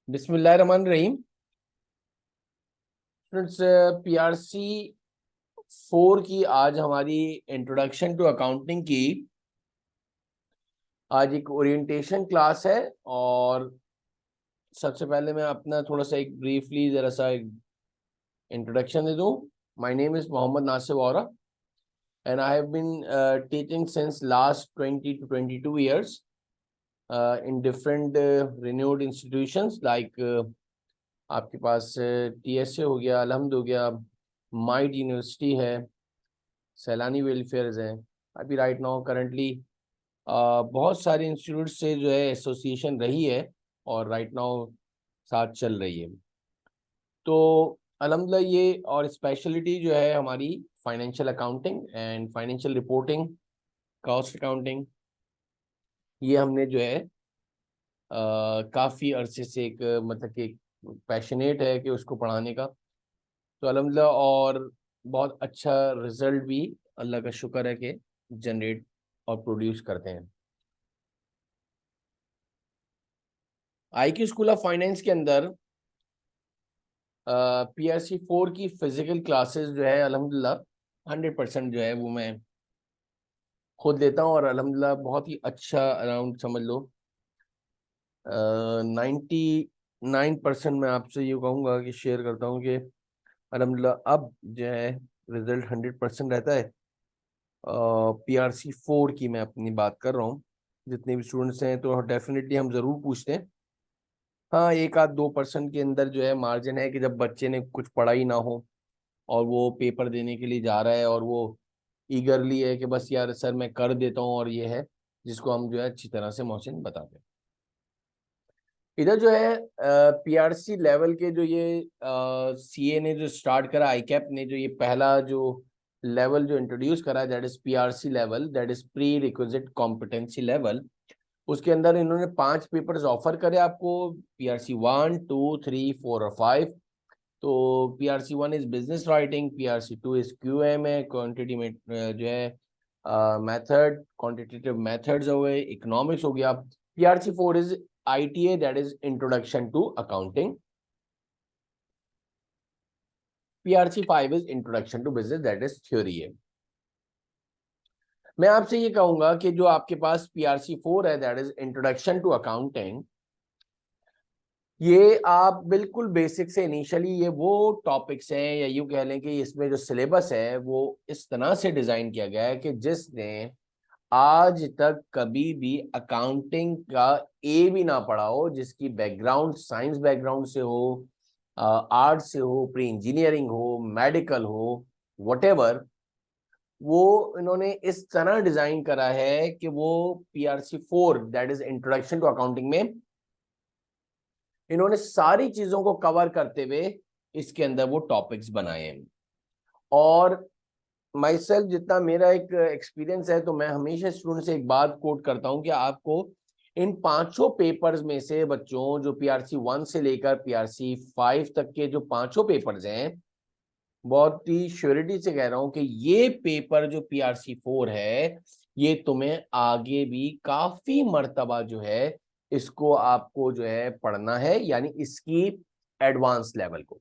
बिस्मिल्लाहिर्रहमानिर्रहीम। Friends, PRC 4 की आज हमारी इंट्रोडक्शन टू अकाउंटिंग की आज एक ओरिएंटेशन क्लास है। और सबसे पहले मैं अपना थोड़ा सा एक ब्रीफली जरा सा इंट्रोडक्शन दे दूं। My name is Mohammad Nasir Vora and I have been teaching since last 20 to 22 years in different renewed institutions like आपके पास टीएसए हो गया, अलहम्द हो गया, माइट यूनिवर्सिटी है, सैलानी वेलफेयर्स हैं। अभी राइट नाउ करंटली बहुत सारे इंस्टीट्यूट से जो है एसोसिएशन रही है और राइट नाउ साथ चल रही है। तो अल्हम्दुलिल्लाह ये और स्पेशलिटी जो है हमारी financial accounting and financial reporting, cost accounting, ये हमने जो है काफ़ी अरसे से एक मतलब कि पैशनेट है कि उसको पढ़ाने का। तो अल्हम्दुलिल्लाह और बहुत अच्छा रिजल्ट भी अल्लाह का शुक्र है कि जनरेट और प्रोड्यूस करते हैं। आईक्यू स्कूल ऑफ फाइनेंस के अंदर पीआरसी 4 की फिजिकल क्लासेस जो है अल्हम्दुलिल्लाह 100% जो है वो मैं खुद लेता हूँ और अल्हम्दुलिल्लाह बहुत ही अच्छा, अराउंड समझ लो 99% मैं आपसे ये कहूँगा कि शेयर करता हूँ कि अल्हम्दुलिल्लाह अब जो है रिजल्ट 100% रहता है। पीआरसी 4 की मैं अपनी बात कर रहा हूँ। जितने भी स्टूडेंट्स हैं तो डेफिनेटली हम ज़रूर पूछते हैं। हाँ, 1-2% के अंदर जो है मार्जिन है कि जब बच्चे ने कुछ पढ़ा ही ना हो और वो पेपर देने के लिए जा रहा है और वो ईगरली है कि बस यार सर मैं कर देता हूँ, और ये है जिसको हम जो है अच्छी तरह से मोहसिन बताते हैं। इधर जो है पीआरसी लेवल के जो ये सीए ने जो स्टार्ट करा, आईकैप ने जो ये पहला जो लेवल जो इंट्रोड्यूस करा, that is PRC level, that is pre requisite competency level. उसके अंदर इन्होंने 5 पेपर्स ऑफर करे आपको, पीआरसी 1, 2, 3, 4 और 5। तो PRC 1 is business writing, PRC 2 is QM है, क्वांटिटी में जो है मेथड, क्वांटिटेटिव मेथड्स हो गए, इकोनॉमिक्स हो गया। PRC 4 is ITA, that is introduction to accounting. PRC 5 is introduction to business, that is theory है। मैं आपसे ये कहूंगा कि जो आपके पास पीआरसी 4 है, that is introduction to accounting, ये आप बिल्कुल बेसिक से इनिशियली ये वो टॉपिक्स हैं, या यूं कह लें कि इसमें जो सिलेबस है वो इस तरह से डिजाइन किया गया है कि जिसने आज तक कभी भी अकाउंटिंग का ए भी ना पढ़ा हो, जिसकी बैकग्राउंड साइंस बैकग्राउंड से हो, आर्ट से हो, प्री इंजीनियरिंग हो, मेडिकल हो, व्हाटएवर, वो इन्होंने इस तरह डिजाइन करा है कि वो PRC 4 that is introduction to accounting में इन्होंने सारी चीजों को कवर करते हुए इसके अंदर वो टॉपिक्स बनाए हैं। और माई सेल्फ, जितना मेरा एक एक्सपीरियंस है, तो मैं हमेशा स्टूडेंट से एक बात कोट करता हूं कि आपको इन 5 पेपर्स में से बच्चों, जो पीआरसी 1 से लेकर पीआरसी 5 तक के जो 5 पेपर्स हैं, बहुत ही श्योरिटी से कह रहा हूं कि ये पेपर जो पीआरसी 4 है, ये तुम्हें आगे भी काफी मर्तबा जो है इसको आपको जो है पढ़ना है, यानी इसकी एडवांस लेवल को।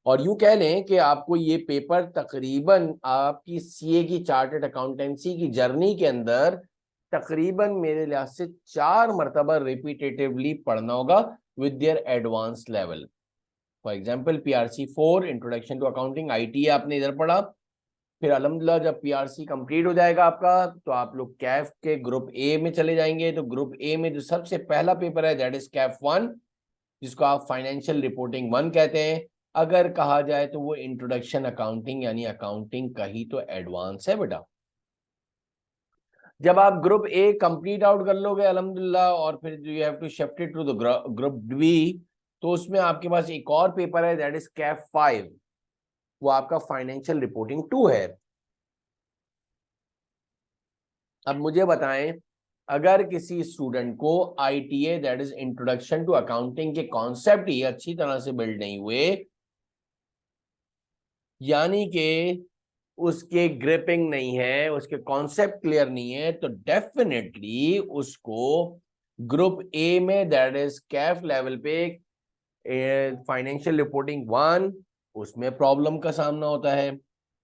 और यूं कह लें कि आपको ये पेपर तकरीबन आपकी सीए की, चार्टर्ड अकाउंटेंसी की जर्नी के अंदर तकरीबन मेरे लिहाज से 4 मरतबा रिपीटेटिवली पढ़ना होगा with their advance level. For example PRC 4 introduction to accounting, IT आपने इधर पढ़ा, फिर अल्हम्दुलिल्लाह जब पीआरसी कंप्लीट हो जाएगा आपका तो आप लोग कैफ के ग्रुप ए में चले जाएंगे। तो ग्रुप ए में जो सबसे पहला पेपर है, दैट इज कैफ 1, जिसको आप फाइनेंशियल रिपोर्टिंग 1 कहते हैं। अगर कहा जाए तो वो इंट्रोडक्शन अकाउंटिंग यानी अकाउंटिंग का ही तो एडवांस है बेटा। जब आप ग्रुप ए कंप्लीट आउट कर लोगे अल्हम्दुलिल्लाह, और फिर you have to shift it to the group B, तो उसमें आपके पास एक और पेपर है, दैट इज कैफ 5, वो आपका फाइनेंशियल रिपोर्टिंग 2 है। अब मुझे बताएं, अगर किसी स्टूडेंट को ITA that is introduction to accounting के कॉन्सेप्ट ही अच्छी तरह से बिल्ड नहीं हुए, यानी कि उसके ग्रिपिंग नहीं है, उसके कॉन्सेप्ट क्लियर नहीं है, तो डेफिनेटली उसको ग्रुप ए में दैट इज कैफ लेवल पे फाइनेंशियल रिपोर्टिंग 1, उसमें प्रॉब्लम का सामना होता है।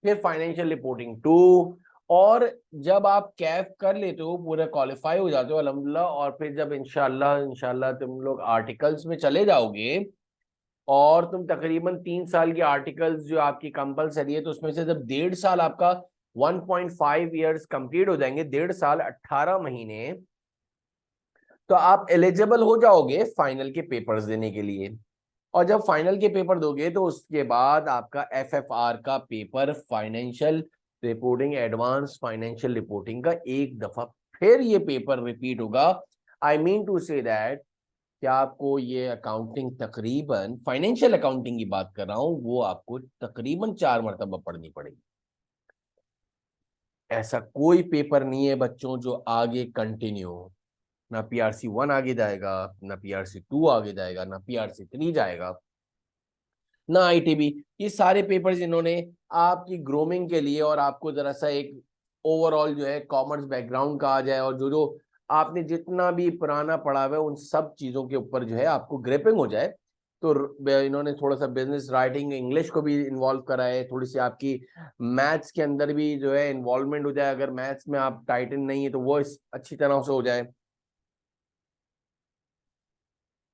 फिर फाइनेंशियल रिपोर्टिंग 2, और जब आप कैफ कर लेते हो, पूरा क्वालिफाई हो जाते हो अल्हम्दुलिल्लाह, और फिर जब इंशाल्लाह इंशाल्लाह तुम लोग आर्टिकल्स में चले जाओगे, और तुम तकरीबन 3 साल की आर्टिकल्स जो आपकी कंपलसरी है, तो उसमें से जब 1.5 साल आपका 1.5 ईयर्स कंप्लीट हो जाएंगे, 1.5 साल 18 महीने, तो आप एलिजिबल हो जाओगे फाइनल के पेपर्स देने के लिए। और जब फाइनल के पेपर दोगे तो उसके बाद आपका एफएफआर का paper, financial reporting, advance financial reporting का एक दफा फिर ये पेपर रिपीट होगा। I mean to say that कि आपको ये अकाउंटिंग, तकरीबन फाइनेंशियल अकाउंटिंग की बात कर रहा हूं, वो आपको तकरीबन 4 मरतबा पढ़नी पड़ेगी। ऐसा कोई पेपर नहीं है बच्चों जो आगे कंटिन्यू हो। ना PRC 1 आगे जाएगा, ना PRC 2 आगे जाएगा, ना PRC 3 जाएगा, ना ITB। ये सारे पेपर्स इन्होंने आपकी ग्रोमिंग के लिए, और आपको जरा सा एक ओवरऑल जो है कॉमर्स बैकग्राउंड का आ जाए, और जो जो आपने जितना भी पुराना पढ़ा हुआ है उन सब चीजों के ऊपर जो है आपको ग्रिपिंग हो जाए, तो इन्होंने थोड़ा सा बिजनेस राइटिंग, इंग्लिश को भी इन्वॉल्व करा है, थोड़ी सी आपकी मैथ्स के अंदर भी जो है इन्वॉल्वमेंट हो जाए, अगर मैथ्स में आप टाइटन नहीं है तो वो अच्छी तरह से हो जाए।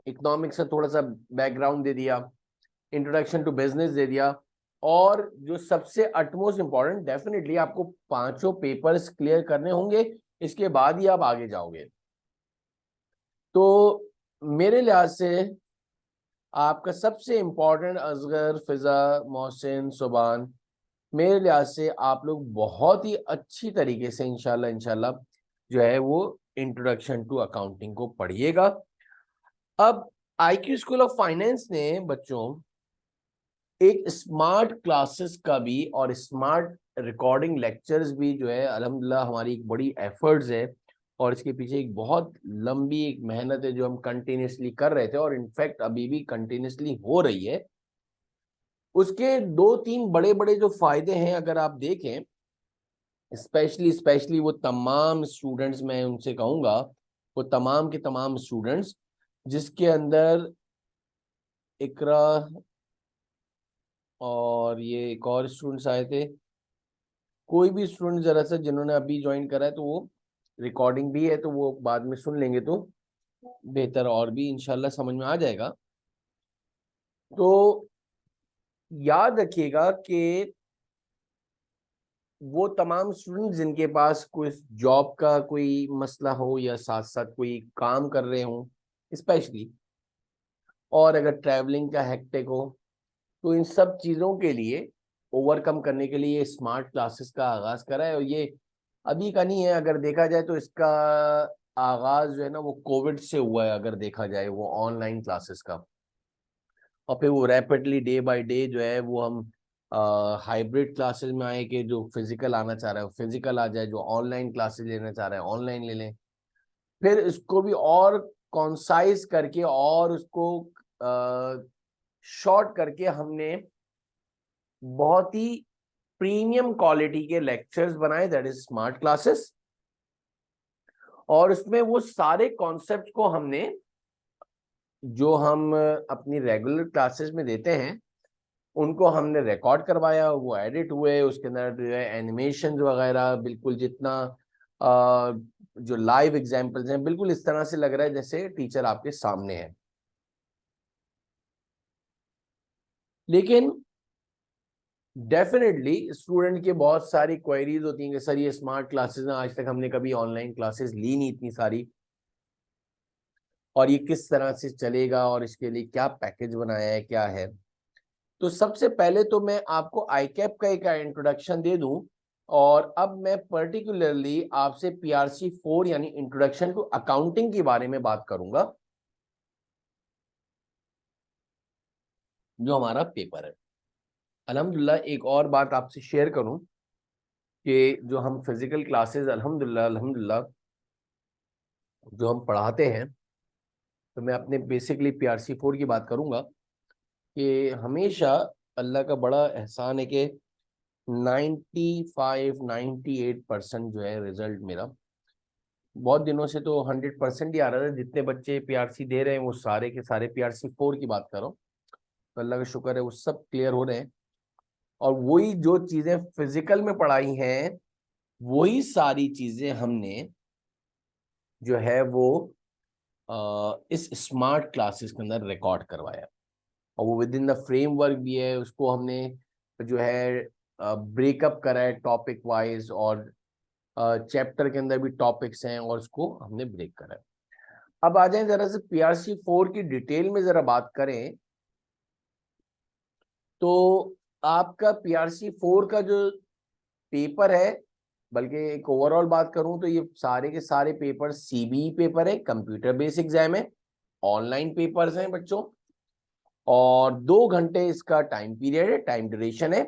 इकोनॉमिक्स से थोड़ा सा बैकग्राउंड दे दिया, इंट्रोडक्शन टू बिजनेस दे दिया, और जो सबसे अटमोस्ट इंपॉर्टेंट, डेफिनेटली आपको पांचों पेपर्स क्लियर करने होंगे, इसके बाद ही आप आगे जाओगे। तो मेरे लिहाज से आपका सबसे इंपॉर्टेंट, असगर, फिजा, मोहसिन, सुबान, मेरे लिहाज से आप लोग बहुत ही अच्छी तरीके से इंशाल्लाह इंशाल्लाह जो है वो इंट्रोडक्शन टू अकाउंटिंग को पढ़िएगा। अब IQ स्कूल ऑफ फाइनेंस ने बच्चों एक स्मार्ट क्लासेस का भी और स्मार्ट रिकॉर्डिंग लेक्चर्स भी जो है, अल्हम्दुलिल्लाह हमारी एक बड़ी एफर्ट्स है, और इसके पीछे एक बहुत लंबी एक मेहनत है जो हम कंटिन्यूसली कर रहे थे, और इनफैक्ट अभी भी कंटिन्यूसली हो रही है। उसके 2-3 बड़े बड़े जो फायदे हैं अगर आप देखें, स्पेशली वो तमाम स्टूडेंट्स, मैं उनसे कहूंगा, वो तमाम के तमाम स्टूडेंट्स जिसके अंदर इकरा और ये एक और स्टूडेंट्स आए थे, कोई भी स्टूडेंट जरा सा जिन्होंने अभी ज्वाइन करा है, तो वो रिकॉर्डिंग भी है तो वो बाद में सुन लेंगे तो बेहतर, और भी इंशाल्लाह समझ में आ जाएगा। तो याद रखिएगा कि वो तमाम स्टूडेंट जिनके पास कोई जॉब का कोई मसला हो, या साथ साथ कोई काम कर रहे हो स्पेशली, और अगर ट्रैवलिंग का हेक्टिक हो, तो इन सब चीज़ों के लिए ओवरकम करने के लिए स्मार्ट क्लासेस का आगाज करा है। और ये अभी का नहीं है, अगर देखा जाए तो इसका आगाज जो है ना वो कोविड से हुआ है, अगर देखा जाए वो ऑनलाइन क्लासेस का, और फिर वो रैपिडली डे बाय डे जो है वो हम हाइब्रिड क्लासेस में आए कि जो फिजिकल आना चाह रहा है वो फिजिकल आ जाए, जो ऑनलाइन क्लासेस लेना चाह रहा है ऑनलाइन ले लें। फिर इसको भी और कॉन्साइज करके और उसको शॉर्ट करके हमने बहुत ही प्रीमियम क्वालिटी के लेक्चर्स बनाए, दैट इज स्मार्ट क्लासेस। और उसमें वो सारे कॉन्सेप्ट को हमने, जो हम अपनी रेगुलर क्लासेस में देते हैं, उनको हमने रिकॉर्ड करवाया, वो एडिट हुए, उसके अंदर जो है एनिमेशन वगैरह, बिल्कुल जितना जो लाइव एग्जांपल्स हैं, बिल्कुल इस तरह से लग रहा है जैसे टीचर आपके सामने है। लेकिन डेफिनेटली स्टूडेंट के बहुत सारी क्वेरीज होती हैं कि सर ये स्मार्ट क्लासेस हैं, आज तक हमने कभी ऑनलाइन क्लासेस ली नहीं इतनी सारी, और ये किस तरह से चलेगा, और इसके लिए क्या पैकेज बनाया है, क्या है। तो सबसे पहले तो मैं आपको आईकैप का एक इंट्रोडक्शन दे दूं, और अब मैं पर्टिकुलरली आपसे PRC 4 यानी इंट्रोडक्शन टू अकाउंटिंग के बारे में बात करूंगा, जो हमारा पेपर है। अल्हम्दुलिल्लाह एक और बात आपसे शेयर करूं कि जो हम फिजिकल क्लासेस अल्हम्दुलिल्लाह अल्हम्दुलिल्लाह जो हम पढ़ाते हैं, तो मैं अपने बेसिकली PRC 4 की बात करूंगा कि हमेशा अल्लाह का बड़ा एहसान है कि 95-98% जो है रिजल्ट मेरा बहुत दिनों से तो 100% ही आ रहा था, जितने बच्चे पीआरसी दे रहे हैं वो सारे के सारे पीआरसी 4 की बात करो, तो अल्लाह का शुक्र है वो सब क्लियर हो रहे हैं। और वही जो चीजें फिजिकल में पढ़ाई हैं वही सारी चीजें हमने जो है वो इस स्मार्ट क्लासेस के अंदर रिकॉर्ड करवाया, और वो विद इन द फ्रेमवर्क भी है। उसको हमने जो है ब्रेकअप करा है टॉपिक वाइज, और चैप्टर के अंदर भी टॉपिक्स हैं और उसको हमने ब्रेक करा है। अब आ जाए जरा से पीआरसी 4 की डिटेल में जरा बात करें, तो आपका पीआरसी 4 का जो पेपर है, बल्कि एक ओवरऑल बात करूं तो ये सारे के सारे पेपर सीबीई पेपर है, कंप्यूटर बेस्ड एग्जाम है, ऑनलाइन पेपर्स हैं बच्चों, और 2 घंटे इसका टाइम पीरियड है, टाइम ड्यूरेशन है।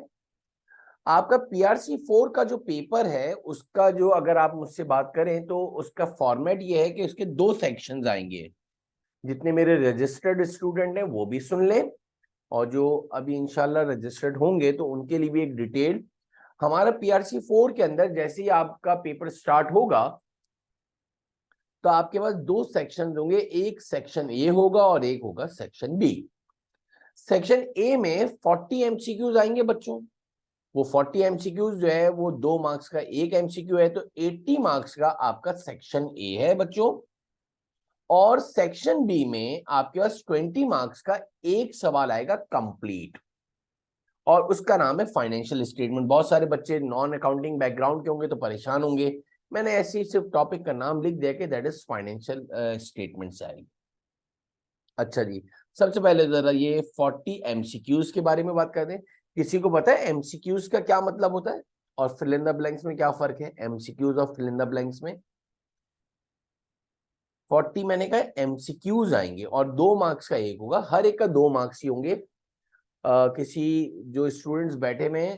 आपका पीआरसी 4 का जो पेपर है उसका जो अगर आप मुझसे बात करें तो उसका फॉर्मेट ये है कि उसके 2 सेक्शंस आएंगे। जितने मेरे रजिस्टर्ड स्टूडेंट हैं वो भी सुन लें, और जो अभी इंशाल्लाह रजिस्टर्ड होंगे तो उनके लिए भी एक डिटेल। हमारा पीआरसी 4 के अंदर जैसे ही आपका पेपर स्टार्ट होगा तो आपके पास 2 सेक्शन होंगे, एक सेक्शन ए होगा और एक होगा सेक्शन बी। सेक्शन ए में 40 एमसीक्यूज आएंगे बच्चों। वो 40 एमसीक्यूज जो है वो 2 मार्क्स का एक एमसीक्यू है, तो 80 मार्क्स का आपका सेक्शन ए है बच्चों। और सेक्शन बी में आपके पास 20 मार्क्स का एक सवाल आएगा कंप्लीट, और उसका नाम है फाइनेंशियल स्टेटमेंट। बहुत सारे बच्चे नॉन अकाउंटिंग बैकग्राउंड के होंगे तो परेशान होंगे, मैंने ऐसे ही सिर्फ टॉपिक का नाम लिख दिया कि दैट इज फाइनेंशियल स्टेटमेंट्स आएगी। अच्छा जी, सबसे पहले जरा ये 40 एमसीक्यूज के बारे में बात करते हैं। किसी को पता है एमसीक्यूज का क्या मतलब होता है और फिल इन द ब्लैंक्स में क्या फर्क है? एमसीक्यूज और फिल इन द ब्लैंक्स में 40 मैंने कहा एमसीक्यूज आएंगे और 2 मार्क्स का एक होगा, हर एक का 2 मार्क्स ही होंगे। किसी जो स्टूडेंट्स बैठे में हैं,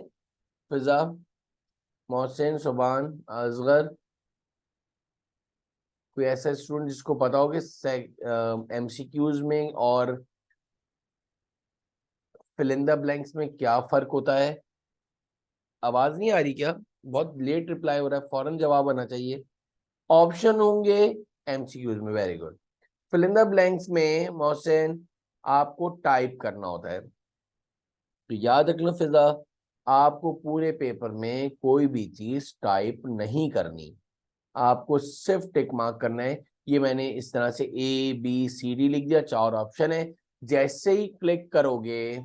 फिजा, मोहसिन, सुबान, असगर, कोई ऐसा स्टूडेंट जिसको पता हो कि एमसीक्यूज में और फिल इन द ब्लैंक्स में क्या फर्क होता है? आवाज नहीं आ रही क्या? बहुत लेट रिप्लाई हो रहा है, फौरन जवाब आना चाहिए। ऑप्शन होंगे एमसीक्यूज में, very good. Fill in the blanks में मोहसिन आपको टाइप करना होता है, तो याद रख लो फिजा, आपको पूरे पेपर में कोई भी चीज टाइप नहीं करनी, आपको सिर्फ टिक मार्क करना है। ये मैंने इस तरह से ABCD लिख दिया, 4 ऑप्शन है। जैसे ही क्लिक करोगे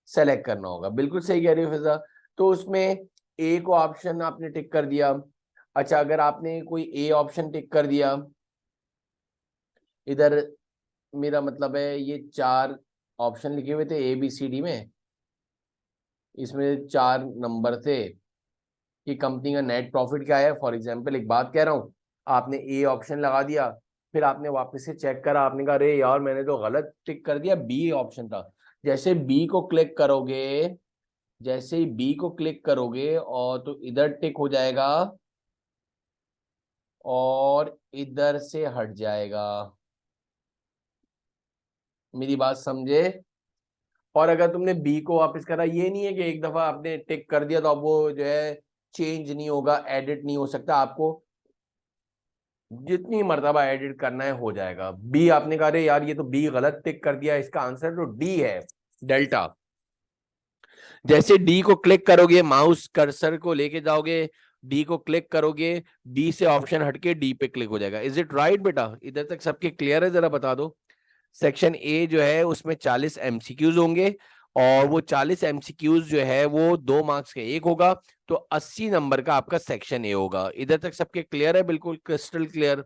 सेलेक्ट करना होगा, बिल्कुल सही कह रही हो फिजा। तो उसमें ए को ऑप्शन आपने टिक कर दिया। अच्छा, अगर आपने कोई ए ऑप्शन टिक कर दिया, इधर मेरा मतलब है ये 4 ऑप्शन लिखे हुए थे ABCD में, इसमें 4 नंबर थे कि कंपनी का नेट प्रॉफिट क्या है। फॉर एग्जांपल एक बात कह रहा हूँ, आपने ए ऑप्शन लगा दिया, फिर आपने वापस से चेक करा, आपने कहा अरे यार मैंने तो गलत टिक कर दिया, बी ऑप्शन था। जैसे बी को क्लिक करोगे, जैसे ही बी को क्लिक करोगे और तो इधर टिक हो जाएगा और इधर से हट जाएगा। मेरी बात समझे? और अगर तुमने बी को वापस करा, ये नहीं है कि एक दफा आपने टिक कर दिया तो अब वो जो है चेंज नहीं होगा, एडिट नहीं हो सकता, आपको जितनी मर्तबा एडिट करना है हो जाएगा। बी आपने कहा अरे यार ये तो बी गलत टिक कर दिया, इसका आंसर तो डी है, डेल्टा। जैसे डी को क्लिक करोगे, माउस कर्सर को लेके जाओगे, डी को क्लिक करोगे, डी से ऑप्शन हटके डी पे क्लिक हो जाएगा। इज इट राइट बेटा? इधर तक सबके क्लियर है? जरा बता दो। सेक्शन ए जो है उसमें 40 एमसीक्यूज होंगे, और वो 40 एमसीक्यूज जो है वो 2 मार्क्स का एक होगा, तो 80 नंबर का आपका सेक्शन ए होगा। इधर तक सबके क्लियर है? बिल्कुल क्रिस्टल क्लियर।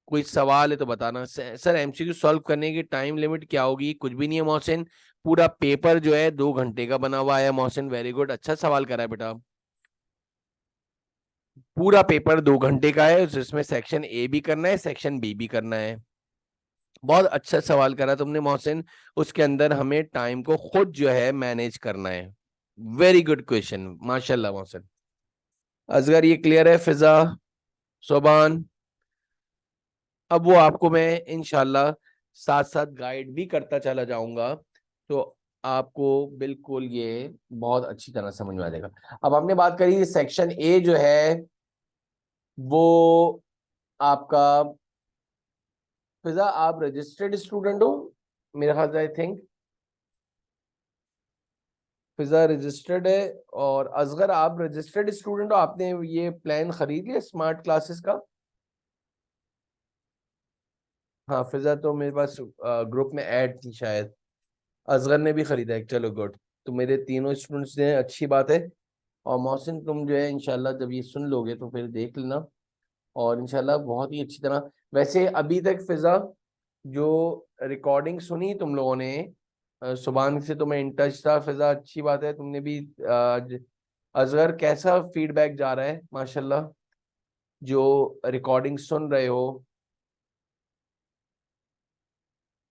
कोई सवाल है तो बताना। सर एमसीक्यू सॉल्व करने की टाइम लिमिट क्या होगी? कुछ भी नहीं है मोहसिन, पूरा पेपर जो है 2 घंटे का बना हुआ है। मोहसिन वेरी गुड, अच्छा सवाल करा है बेटा। पूरा पेपर 2 घंटे का है, जिसमें सेक्शन ए भी करना है, सेक्शन बी भी करना है। बहुत अच्छा सवाल करा तुमने मोहसिन, उसके अंदर हमें टाइम को खुद जो है मैनेज करना है। वेरी गुड क्वेश्चन, माशाल्लाह मोहसिन। असगर ये क्लियर है? फिजा, सोबान, अब वो आपको मैं इंशाल्लाह साथ साथ गाइड भी करता चला जाऊंगा, तो आपको बिल्कुल ये बहुत अच्छी तरह समझ में आ जाएगा। अब हमने बात करी सेक्शन ए जो है वो आपका फिजा, आप रजिस्टर्ड स्टूडेंट हो मेरे ख्याल से, आई थिंक फिजा रजिस्टर्ड है। और असगर आप रजिस्टर्ड स्टूडेंट हो, आपने ये प्लान खरीद लिया स्मार्ट क्लासेस का? हाँ फिजा तो मेरे पास ग्रुप में ऐड थी शायद, असगर ने भी खरीदा है, चलो गुड। तो मेरे तीनों स्टूडेंट्स ने, अच्छी बात है। और मोहसिन तुम जो है इंशाल्लाह जब ये सुन लोगे तो फिर देख लेना, और इंशाल्लाह बहुत ही अच्छी तरह। वैसे अभी तक फिजा जो रिकॉर्डिंग सुनी तुम लोगों ने, सुभान से तो मैं इन टच था फिजा, अच्छी बात है। तुमने भी असगर कैसा फीडबैक जा रहा है माशाल्लाह, जो रिकॉर्डिंग सुन रहे हो?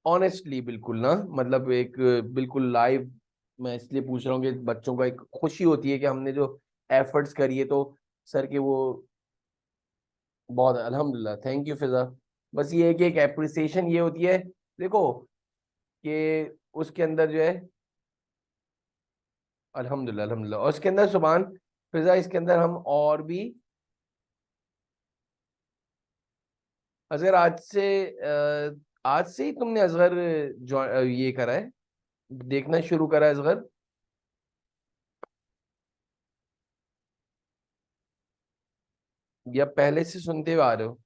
ऑनेस्टली बिल्कुल ना, मतलब एक बिल्कुल लाइव। मैं इसलिए पूछ रहा हूँ कि बच्चों को एक खुशी होती है कि हमने जो एफर्ट्स करिए तो सर के वो, बहुत अल्हम्दुलिल्लाह, थैंक यू फिजा। बस ये है कि एक एप्रिसिएशन ये होती है, देखो कि उसके अंदर जो है, अल्हम्दुलिल्लाह अल्हम्दुलिल्लाह। और उसके अंदर सुभान फिजा, इसके अंदर हम और भी, अजगर आज से ही तुमने अजगर ये करा है, देखना शुरू करा है अजगर, या पहले से सुनते हुए आ रहे हो?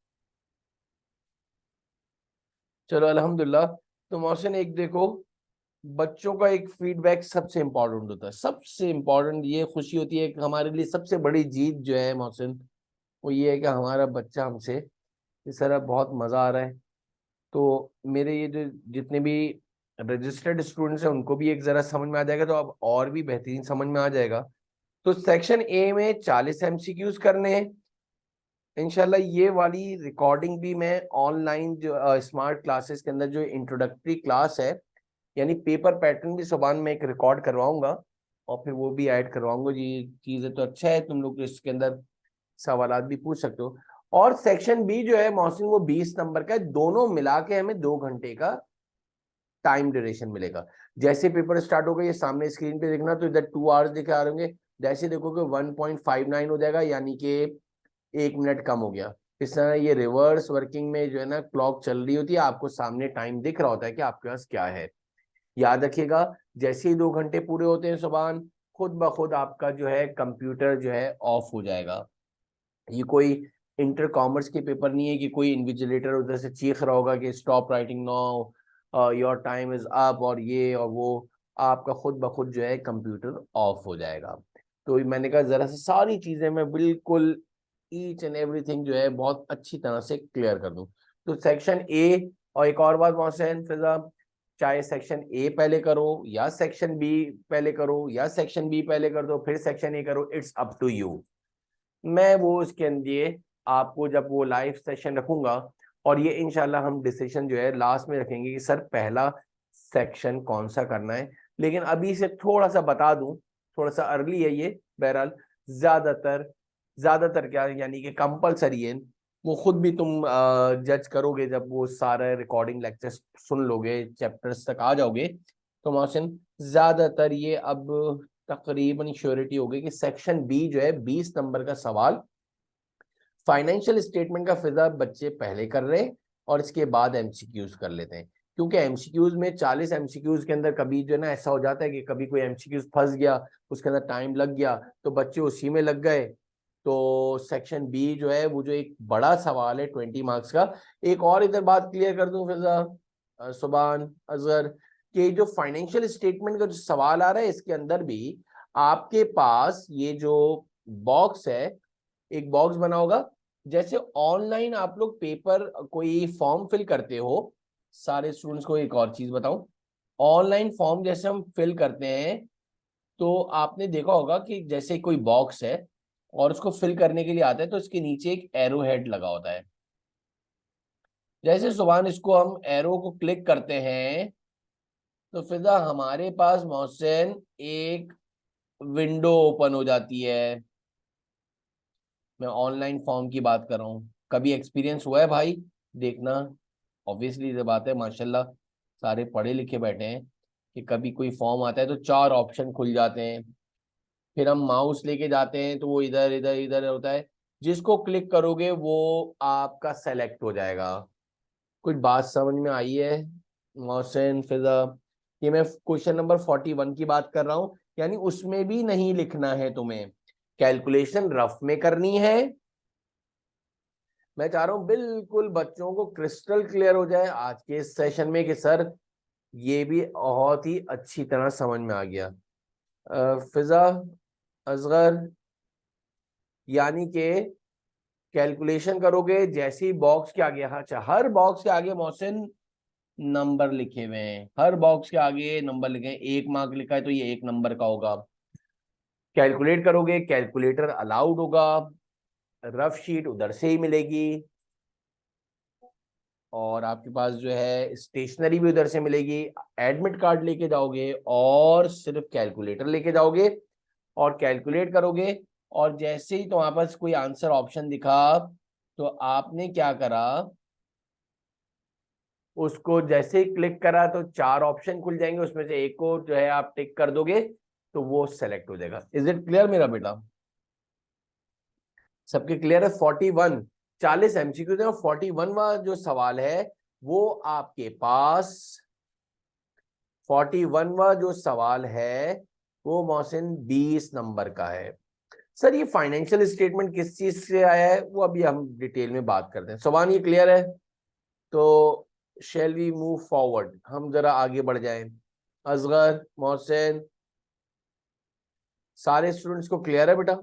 चलो अल्हम्दुलिल्लाह। तो मोहसिन एक देखो, बच्चों का एक फीडबैक सबसे इम्पोर्टेंट होता है, सबसे इम्पोर्टेंट ये खुशी होती है कि हमारे लिए सबसे बड़ी जीत जो है मोहसिन, वो ये है कि हमारा बच्चा हमसे, इस तरह बहुत मज़ा आ रहा है। तो मेरे ये जो जितने भी रजिस्टर्ड स्टूडेंट्स हैं उनको भी एक ज़रा समझ में आ जाएगा, तो अब और भी बेहतरीन समझ में आ जाएगा। तो सेक्शन ए में 40 एमसीक्यूज करने हैं इंशाल्लाह। ये वाली रिकॉर्डिंग भी मैं ऑनलाइन जो स्मार्ट क्लासेस के अंदर जो इंट्रोडक्टरी क्लास है, यानी पेपर पैटर्न भी सुभान में एक रिकॉर्ड करवाऊंगा, और फिर वो भी ऐड करवाऊंगा जी। चीजें तो अच्छा है, तुम लोग इसके अंदर सवालात भी पूछ सकते हो। और सेक्शन बी जो है मोहसिन, वो 20 नंबर का है, दोनों मिला के हमें 2 घंटे का टाइम ड्यूरेशन मिलेगा। जैसे पेपर स्टार्ट होगा, ये सामने स्क्रीन पे देखना, तो इधर 2 आवर्स दिखे आ रहे होंगे, जैसे देखोगे 1.59 हो जाएगा, यानी कि 1 मिनट कम हो गया। इस तरह ये रिवर्स वर्किंग में जो है ना, क्लॉक चल रही होती है, आपको सामने टाइम दिख रहा होता है कि आपके पास क्या है। याद रखिएगा, जैसे ही 2 घंटे पूरे होते हैं सुबह, खुद ब खुद आपका जो है कंप्यूटर जो है ऑफ हो जाएगा। ये कोई इंटर कॉमर्स के पेपर नहीं है कि कोई इन्विजिलेटर उधर से चीख रहा होगा कि stop writing now, your time is up, और ये और वो। आपका खुद ब खुद जो है कंप्यूटर ऑफ हो जाएगा। तो मैंने कहा जरा से सारी चीजें मैं बिल्कुल ईच एंड एवरीथिंग जो है बहुत अच्छी तरह से क्लियर कर दूं। तो सेक्शन ए, और एक और बात मोहसिन फिजा, चाहे सेक्शन ए पहले करो या सेक्शन बी पहले करो, या सेक्शन बी पहले कर दो फिर सेक्शन ए करो, इट्स अप टू यू। मैं वो उसके लिए आपको जब वो लाइव सेशन रखूंगा, और ये इंशाल्लाह हम डिसीजन जो है लास्ट में रखेंगे कि सर पहला सेक्शन कौन सा करना है। लेकिन अभी से थोड़ा सा बता दूं, थोड़ा सा अर्ली है ये बहरहाल। ज्यादातर ज्यादातर क्या, यानी कि कंपलसरी है, वो खुद भी तुम जज करोगे जब वो सारा रिकॉर्डिंग लेक्चर्स सुन लोगे, चैप्टर्स तक आ जाओगे। तो मोहसिन ज्यादातर ये अब तकरीबन श्योरिटी हो गई कि सेक्शन बी जो है 20 नंबर का सवाल, फाइनेंशियल स्टेटमेंट का फिजा बच्चे पहले कर रहे हैं, और इसके बाद एमसीक्यूज कर लेते हैं। क्योंकि एमसीक्यूज में 40 एमसीक्यूज के अंदर कभी जो है ना ऐसा हो जाता है कि कभी कोई एमसीक्यूज फंस गया, उसके अंदर टाइम लग गया, तो बच्चे उसी में लग गए। तो सेक्शन बी जो है वो जो एक बड़ा सवाल है 20 मार्क्स का। एक और इधर बात क्लियर कर दूं फिजा, सुबान अजहर, कि जो फाइनेंशियल स्टेटमेंट का जो सवाल आ रहा है, इसके अंदर भी आपके पास ये जो बॉक्स है, एक बॉक्स बना होगा। जैसे ऑनलाइन आप लोग पेपर कोई फॉर्म फिल करते हो, सारे स्टूडेंट्स को एक और चीज बताऊं, ऑनलाइन फॉर्म जैसे हम फिल करते हैं, तो आपने देखा होगा कि जैसे कोई बॉक्स है और उसको फिल करने के लिए आता है, तो इसके नीचे एक एरो हेड लगा होता है। जैसे सुभान इसको हम एरो को क्लिक करते हैं, तो फिजा हमारे पास मोहसिन एक विंडो ओपन हो जाती है। मैं ऑनलाइन फॉर्म की बात कर रहा हूँ, कभी एक्सपीरियंस हुआ है भाई देखना? ऑब्वियसली ये बात है, माशाल्लाह सारे पढ़े लिखे बैठे हैं, कि कभी कोई फॉर्म आता है तो 4 ऑप्शन खुल जाते हैं, फिर हम माउस लेके जाते हैं तो वो इधर इधर इधर होता है। जिसको क्लिक करोगे वो आपका सेलेक्ट हो जाएगा। कुछ बात समझ में आई है मोहसिन, फिजा? ये मैं क्वेश्चन नंबर 41 की बात कर रहा हूं, यानी उसमें भी नहीं लिखना है तुम्हें, कैलकुलेशन रफ में करनी है। मैं चाह रहा हूं बिल्कुल बच्चों को क्रिस्टल क्लियर हो जाए आज के इस सेशन में कि सर ये भी बहुत ही अच्छी तरह समझ में आ गया। फिजा, असगर, यानी कि कैलकुलेशन करोगे जैसे ही बॉक्स के आगे, अच्छा हर बॉक्स के आगे मोहसिन नंबर लिखे हुए हैं, हर बॉक्स के आगे नंबर लिखे हैं, 1 मार्क लिखा है तो ये 1 नंबर का होगा। कैलकुलेट करोगे, कैलकुलेटर अलाउड होगा, रफ शीट उधर से ही मिलेगी, और आपके पास जो है स्टेशनरी भी उधर से मिलेगी। एडमिट कार्ड लेके जाओगे और सिर्फ कैलकुलेटर लेके जाओगे और कैलकुलेट करोगे, और जैसे ही तुम्हारे पास कोई आंसर ऑप्शन दिखा तो आपने क्या करा, उसको जैसे ही क्लिक करा तो 4 ऑप्शन खुल जाएंगे, उसमें से एक को जो है आप टिक कर दोगे तो वो सेलेक्ट हो जाएगा। इज इट क्लियर मेरा बेटा? सबके क्लियर है? 41 40 एमसीक्यू थे, 41वां जो सवाल है वो आपके पास, 41वां जो सवाल है वो मोहसिन 20 नंबर का है। सर ये फाइनेंशियल स्टेटमेंट किस चीज से आया है वो अभी हम डिटेल में बात करते हैं। सवाल ये क्लियर है? तो शैल वी मूव फॉरवर्ड, हम जरा आगे बढ़ जाएं। असगर, मोहसिन, सारे स्टूडेंट्स को क्लियर है बेटा?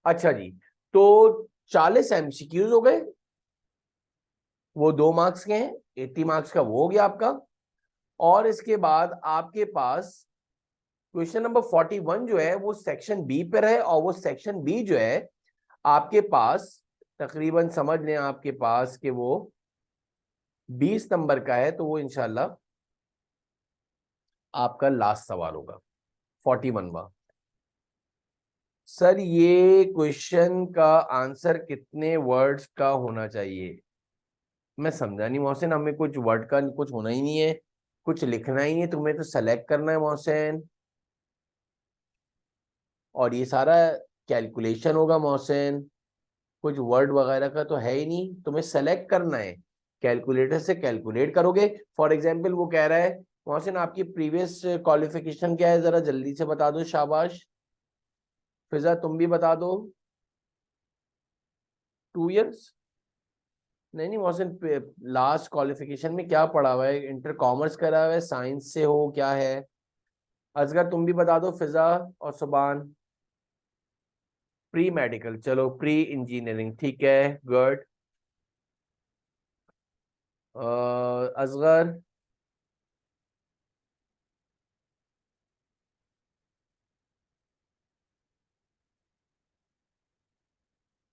अच्छा जी, तो 40 एमसीक्यूज हो गए, वो 2 मार्क्स के हैं, 80 मार्क्स का वो हो गया आपका। और इसके बाद आपके पास क्वेश्चन नंबर 41 जो है वो सेक्शन बी पर है, और वो सेक्शन बी जो है आपके पास तकरीबन समझ लें आपके पास कि वो 20 नंबर का है, तो वो इंशाल्लाह आपका लास्ट सवाल होगा 41वां। सर ये क्वेश्चन का आंसर कितने वर्ड्स का होना चाहिए? मैं समझा नहीं मोहसिन, हमें कुछ वर्ड का कुछ होना ही नहीं है, कुछ लिखना ही नहीं है, तुम्हें तो सेलेक्ट करना है मोहसिन, और ये सारा कैलकुलेशन होगा मोहसिन, कुछ वर्ड वगैरह का तो है ही नहीं, तुम्हें सेलेक्ट करना है। कैलकुलेटर से कैलकुलेट करोगे। फॉर एग्जाम्पल वो कह रहा है मोहसिन आपकी प्रीवियस क्वालिफिकेशन क्या है, जरा जल्दी से बता दो, शाबाश। फिजा तुम भी बता दो। 2 इयर्स? नहीं नहीं मोहसिन, लास्ट क्वालिफिकेशन में क्या पढ़ा हुआ है? इंटर कॉमर्स करा हुआ है, साइंस से हो, क्या है? असगर तुम भी बता दो, फिजा और सुबान। प्री मेडिकल, चलो प्री इंजीनियरिंग, ठीक है, गुड। असगर?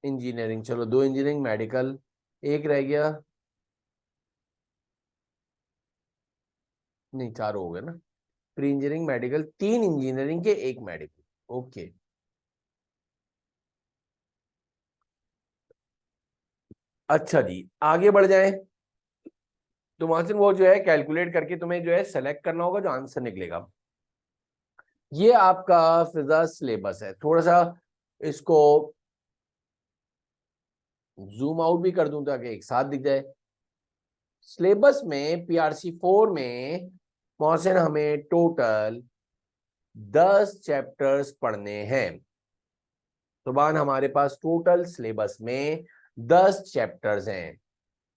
इंजीनियरिंग, चलो 2 इंजीनियरिंग, मेडिकल एक रह गया, नहीं 4 हो गए ना। प्री इंजीनियरिंग, मेडिकल, 3 इंजीनियरिंग के, 1 मेडिकल, ओके। अच्छा जी, आगे बढ़ जाएं। तो वहां से वो जो है कैलकुलेट करके तुम्हें जो है सेलेक्ट करना होगा, जो आंसर निकलेगा। ये आपका फिजा सिलेबस है, थोड़ा सा इसको जूम आउट भी कर दूं ताकि एक साथ दिख जाए। सिलेबस में PRC 4 में मोहसिन हमें टोटल 10 चैप्टर्स पढ़ने हैं। सुभान हमारे पास टोटल सिलेबस में 10 चैप्टर्स हैं।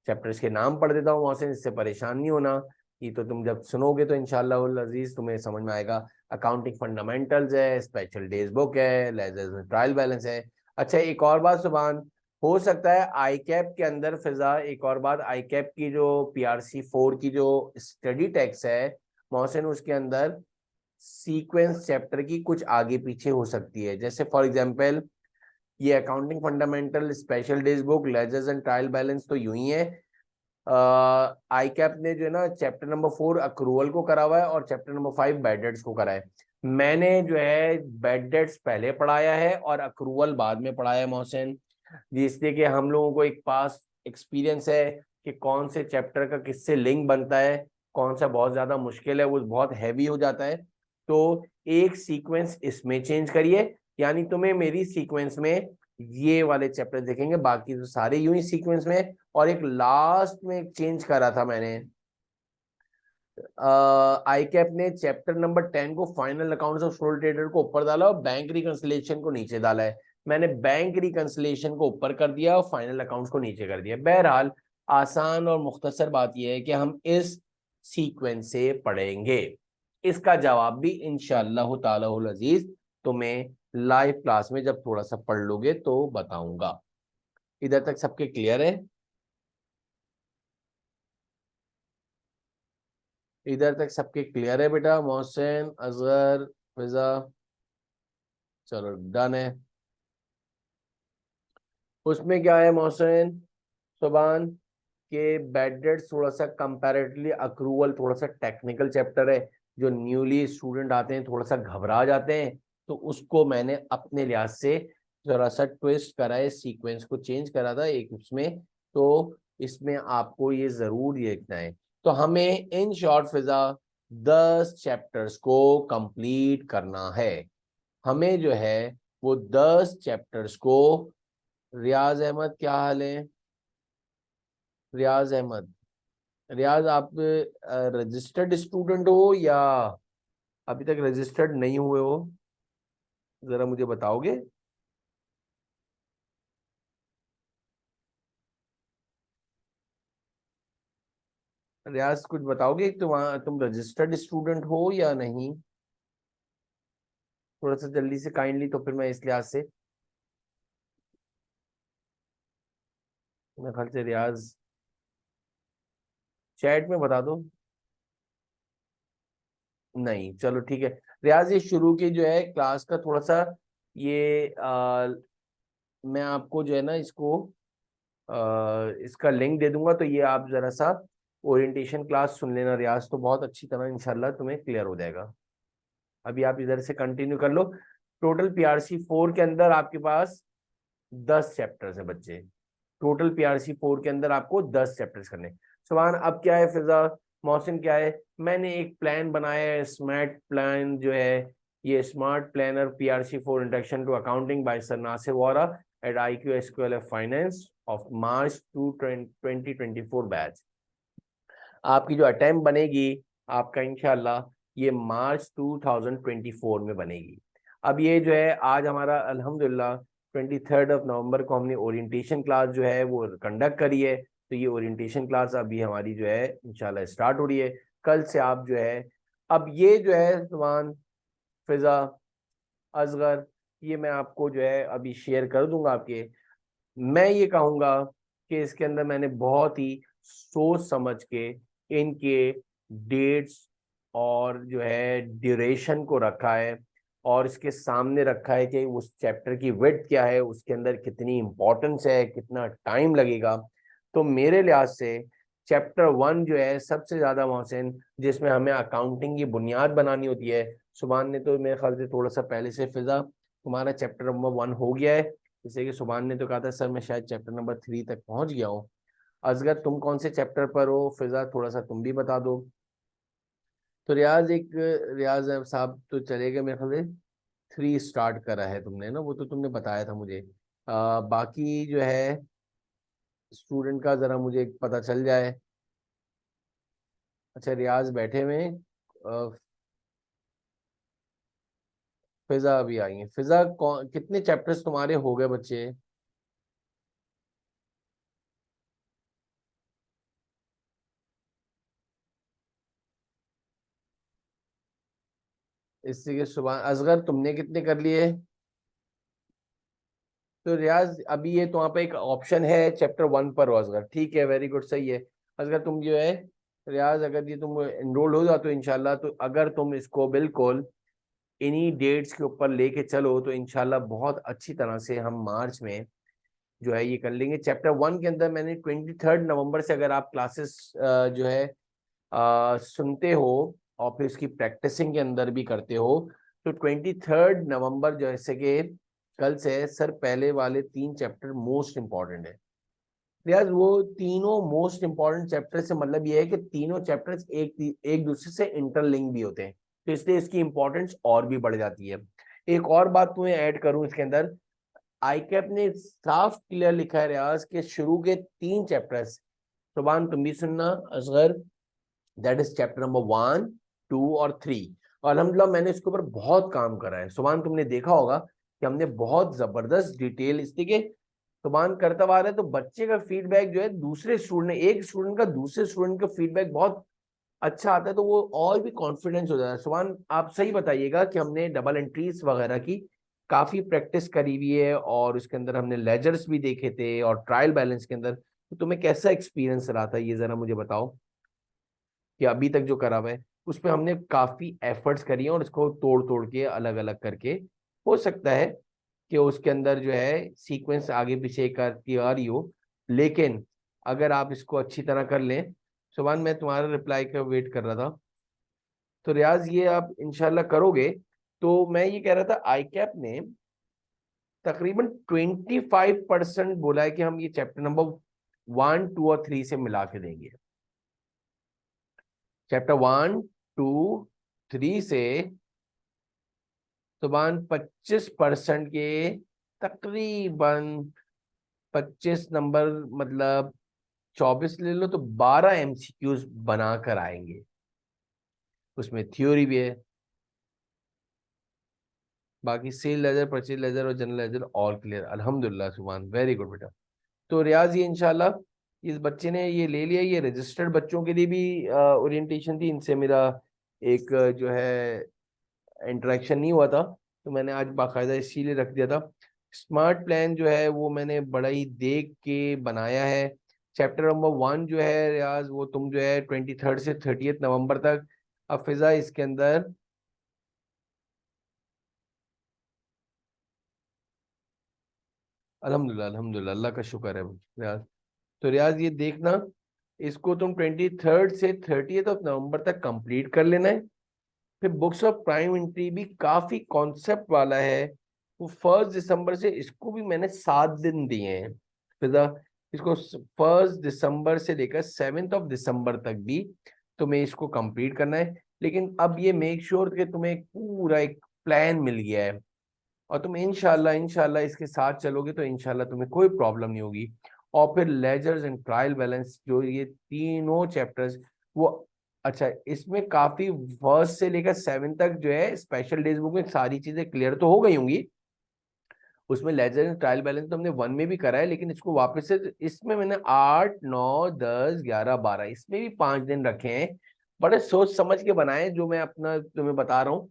चैप्टर्स के नाम पढ़ देता हूँ मोहसिन, इससे परेशान नहीं होना, ये तो तुम जब सुनोगे तो इंशाल्लाह अजीज तुम्हें समझ में आएगा। अकाउंटिंग फंडामेंटल्स है, स्पेशल डेज बुक है, लेजर्स में ट्रायल बैलेंस है। अच्छा एक और बात सुभान, हो सकता है आई कैप के अंदर, फिजा एक और बात, आई कैप की जो PRC 4 की जो स्टडी टेक्स्ट है मोहसिन, उसके अंदर सीक्वेंस चैप्टर की कुछ आगे पीछे हो सकती है। जैसे फॉर एग्जांपल ये accounting fundamental, special days book, ledgers and trial balance तो यूं ही है। आई कैप ने जो है ना चैप्टर नंबर 4 अक्रूवल को करा हुआ है, और चैप्टर नंबर 5 बैड डेट्स को करा है। मैंने जो है बैड डेट्स पहले पढ़ाया है और अक्रूवल बाद में पढ़ाया है मोहसिन, जिससे कि हम लोगों को एक पास एक्सपीरियंस है कि कौन से चैप्टर का किससे लिंक बनता है, कौन सा बहुत ज्यादा मुश्किल है, वो बहुत हैवी हो जाता है। तो एक सीक्वेंस इसमें चेंज करिए, यानी तुम्हें मेरी सीक्वेंस में ये वाले चैप्टर देखेंगे, बाकी तो सारे यूं ही सीक्वेंस में। और एक लास्ट में एक चेंज करा था मैंने, आई कैप ने चैप्टर नंबर 10 को final accounts of soul trader को ऊपर डाला और बैंक रिकंसिलिएशन को नीचे डाला है। मैंने बैंक रिकंसिलिएशन को ऊपर कर दिया और फाइनल अकाउंट्स को नीचे कर दिया। बहरहाल आसान और मुख्तसर बात यह है कि हम इस सीक्वेंस से पढ़ेंगे। इसका जवाब भी इंशाअल्लाह ताला अजीज तुम्हें लाइव क्लास में जब थोड़ा सा पढ़ लोगे तो बताऊंगा। इधर तक सबके क्लियर है? इधर तक सबके क्लियर है बेटा? मोहसिन, अजहर, फिजा, चलो डन है। उसमें क्या है मोहसिन, सुबान के बैड डेट्स थोड़ा सा कंपैरेटिवली अक्रूवल थोड़ा सा टेक्निकल चैप्टर है, जो न्यूली स्टूडेंट आते हैं थोड़ा सा घबरा जाते हैं, तो उसको मैंने अपने लिहाज से जरा सा ट्विस्ट करा है, सीक्वेंस को चेंज करा था एक उसमें। तो इसमें आपको ये जरूर देखना है। तो हमें इन शॉर्ट फिजा 10 चैप्टर्स को कंप्लीट करना है। हमें जो है वो 10 चैप्टर्स को, रियाज अहमद क्या हाल है? रियाज अहमद, रियाज आप रजिस्टर्ड स्टूडेंट हो या अभी तक रजिस्टर्ड नहीं हुए हो? जरा मुझे बताओगे? रियाज कुछ बताओगे, तुम रजिस्टर्ड स्टूडेंट हो या नहीं? थोड़ा सा जल्दी से काइंडली, तो फिर मैं इस लिहाज से, मेरे ख्याल से रियाज चैट में बता दो। नहीं, चलो ठीक है। रियाज ये शुरू की जो है क्लास का थोड़ा सा ये मैं आपको जो है ना इसको इसका लिंक दे दूंगा, तो ये आप जरा सा ओरिएंटेशन क्लास सुन लेना रियाज, तो बहुत अच्छी तरह इंशाल्लाह तुम्हें क्लियर हो जाएगा। अभी आप इधर से कंटिन्यू कर लो। टोटल पीआरसी 4 के अंदर आपके पास 10 चैप्टर्स है बच्चे। टोटल पीआरसी 4 के अंदर आपको 10 चैप्टर्स करने। सुभान, अब क्या है फिजा, मौसम क्या है, मैंने एक प्लान बनाया है, स्मार्ट प्लान जो है, ये smart planner PRC 4 introduction to accounting by sir Nasir Vora at IQ SQL finance of March 2024 batch. आपकी जो अटेम्प्ट बनेगी आपका इंशाल्लाह ये मार्च 2024 में बनेगी। अब ये जो है आज हमारा अल्हम्दुलिल्लाह 23 नवंबर को हमने ओरिएंटेशन क्लास जो है वो कंडक्ट करी है। तो ये ओरिएंटेशन क्लास अभी हमारी जो है इंशाल्लाह स्टार्ट हो रही है। कल से आप जो है, अब ये जो है सुभान, फिजा, असगर, ये मैं आपको जो है अभी शेयर कर दूंगा आपके। मैं ये कहूंगा कि इसके अंदर मैंने बहुत ही सोच समझ के इनके डेट्स और जो है ड्यूरेशन को रखा है, और इसके सामने रखा है कि उस चैप्टर की विड्थ क्या है, उसके अंदर कितनी इंपॉर्टेंस है, कितना टाइम लगेगा। तो मेरे लिहाज से चैप्टर 1 जो है सबसे ज्यादा मोहसिन, जिसमें हमें अकाउंटिंग की बुनियाद बनानी होती है। सुभान ने तो मेरे ख्याल से थोड़ा सा पहले से फिजा तुम्हारा चैप्टर नंबर 1 हो गया है, जैसे कि सुभान ने तो कहा था सर मैं शायद चैप्टर नंबर 3 तक पहुंच गया हूँ। असगर तुम कौन से चैप्टर पर हो? फिजा थोड़ा सा तुम भी बता दो। तो रियाज साहब तो चलेगा मेरे ख्याल से। 3 स्टार्ट करा है तुमने ना, वो तो तुमने बताया था मुझे। बाकी जो है स्टूडेंट का जरा मुझे पता चल जाए। अच्छा, रियाज बैठे हुए हैं। फिजा अभी आई है। फिजा कौन, कितने चैप्टर्स तुम्हारे हो गए बच्चे? इससे के सुबह असगर तुमने कितने कर लिए? तो रियाज अभी ये तो वहाँ पे एक ऑप्शन है चैप्टर 1 पर हो असगर, ठीक है, वेरी गुड, सही है। असगर तुम जो है, रियाज अगर ये तुम एनरोल हो जाओ तो इंशाल्लाह, तो अगर तुम इसको बिल्कुल इन्हीं डेट्स के ऊपर लेके चलो तो इंशाल्लाह बहुत अच्छी तरह से हम मार्च में जो है ये कर लेंगे। चैप्टर 1 के अंदर मैंने 23 नवंबर से अगर आप क्लासेस जो है सुनते हो और फिर उसकी प्रैक्टिसिंग के अंदर भी करते हो, तो 23 नवंबर जैसे कि कल से सर पहले वाले 3 चैप्टर मोस्ट इंपॉर्टेंट है। यार वो तीनों मोस्ट इंपॉर्टेंट चैप्टर से मतलब ये है कि तीनों चैप्टर्स एक एक दूसरे से इंटरलिंक भी होते हैं, तो इसलिए इसकी इंपॉर्टेंस और भी बढ़ जाती है। एक और बात तुम्हें ऐड करूं इसके अंदर, आईकैप ने साफ क्लियर लिखा है रियाज के शुरू के 3 चैप्टर्स, सुभान तुम भी सुनना, Asghar, that is chapter number 1, 2 और 3। और अल्हम्दुलिल्लाह मैंने इसके ऊपर बहुत काम करा है। सुभान तुमने देखा होगा कि हमने बहुत जबरदस्त डिटेल इसलिए के सुभान करता हुआ रहा है, तो बच्चे का फीडबैक जो है दूसरे स्टूडेंट, एक स्टूडेंट का दूसरे स्टूडेंट का फीडबैक बहुत अच्छा आता है, तो वो और भी कॉन्फिडेंस हो जाता है। सुभान आप सही बताइएगा कि हमने डबल एंट्रीज वगैरह की काफी प्रैक्टिस करी हुई है, और उसके अंदर हमने लेजर्स भी देखे थे और ट्रायल बैलेंस के अंदर। तो तुम्हें कैसा एक्सपीरियंस रहा था ये जरा मुझे बताओ, कि अभी तक जो करा हुआ है उस पर हमने काफी एफर्ट्स करी है, और इसको तोड़ तोड़ के अलग अलग करके, हो सकता है कि उसके अंदर जो है सीक्वेंस आगे पीछे करती आ रही हो, लेकिन अगर आप इसको अच्छी तरह कर लें। सुभान मैं तुम्हारा रिप्लाई का वेट कर रहा था, तो रियाज ये आप इंशाल्लाह करोगे। तो मैं ये कह रहा था आईकैप ने तकरीबन 25% बोला है कि हम ये चैप्टर नंबर 1, 2 और 3 से मिला के देंगे। चैप्टर 1, 2, 3 से सुबह 25% के तकरीबन 25 नंबर, मतलब 24 ले लो तो 12 एमसीक्यूज बना कर आएंगे। उसमें थ्योरी भी है, बाकी सेल लेजर, परचेज लेजर और जनरल लेजर ऑल क्लियर, अल्हम्दुलिल्लाह सुभान, वेरी गुड बेटा। तो रियाज ये इंशाल्लाह इस बच्चे ने ये ले लिया। ये रजिस्टर्ड बच्चों के लिए भी ओरिएंटेशन थी, इनसे मेरा एक जो है इंटरेक्शन नहीं हुआ था, तो मैंने आज बाकायदा इसीलिए रख दिया था। स्मार्ट प्लान जो है वो मैंने बड़ा ही देख के बनाया है। चैप्टर नंबर 1 जो है रियाज, वो तुम जो है 23 से 30 नवंबर तक, अब फिजा इसके अंदर अल्हम्दुलिल्लाह अल्हम्दुलिल्लाह अल्लाह का शुक्र है रियाज। तो रियाज ये देखना, इसको तुम 23 से 30 नवंबर तक कंप्लीट कर लेना है। फिर बुक्स ऑफ प्राइम इंट्री भी काफी कॉन्सेप्ट वाला है, वो 1 दिसंबर से, इसको भी मैंने 7 दिन दिए हैं फिजा। इसको 1 दिसंबर से लेकर 7 दिसंबर तक भी तुम्हें इसको कंप्लीट करना है। लेकिन अब ये मेक श्योर कि तुम्हें एक पूरा एक प्लान मिल गया है, और तुम इंशाल्लाह इंशाल्लाह इसके साथ चलोगे तो इंशाल्लाह तुम्हें कोई प्रॉब्लम नहीं होगी। और फिर लेजर्स एंड ट्रायल बैलेंस जो ये तीनों चैप्टर्स, वो अच्छा इसमें काफी 1 से लेकर 7 तक जो है स्पेशल डेज बुक में सारी चीजें क्लियर तो हो गई होंगी। उसमें लेजर एंड ट्रायल बैलेंस तो हमने 1 में भी करा है, लेकिन इसको वापस से इसमें मैंने 8, 9, 10, 11, 12 इसमें भी 5 दिन रखे हैं। बड़े सोच समझ के बनाए जो मैं अपना तुम्हें बता रहा हूँ।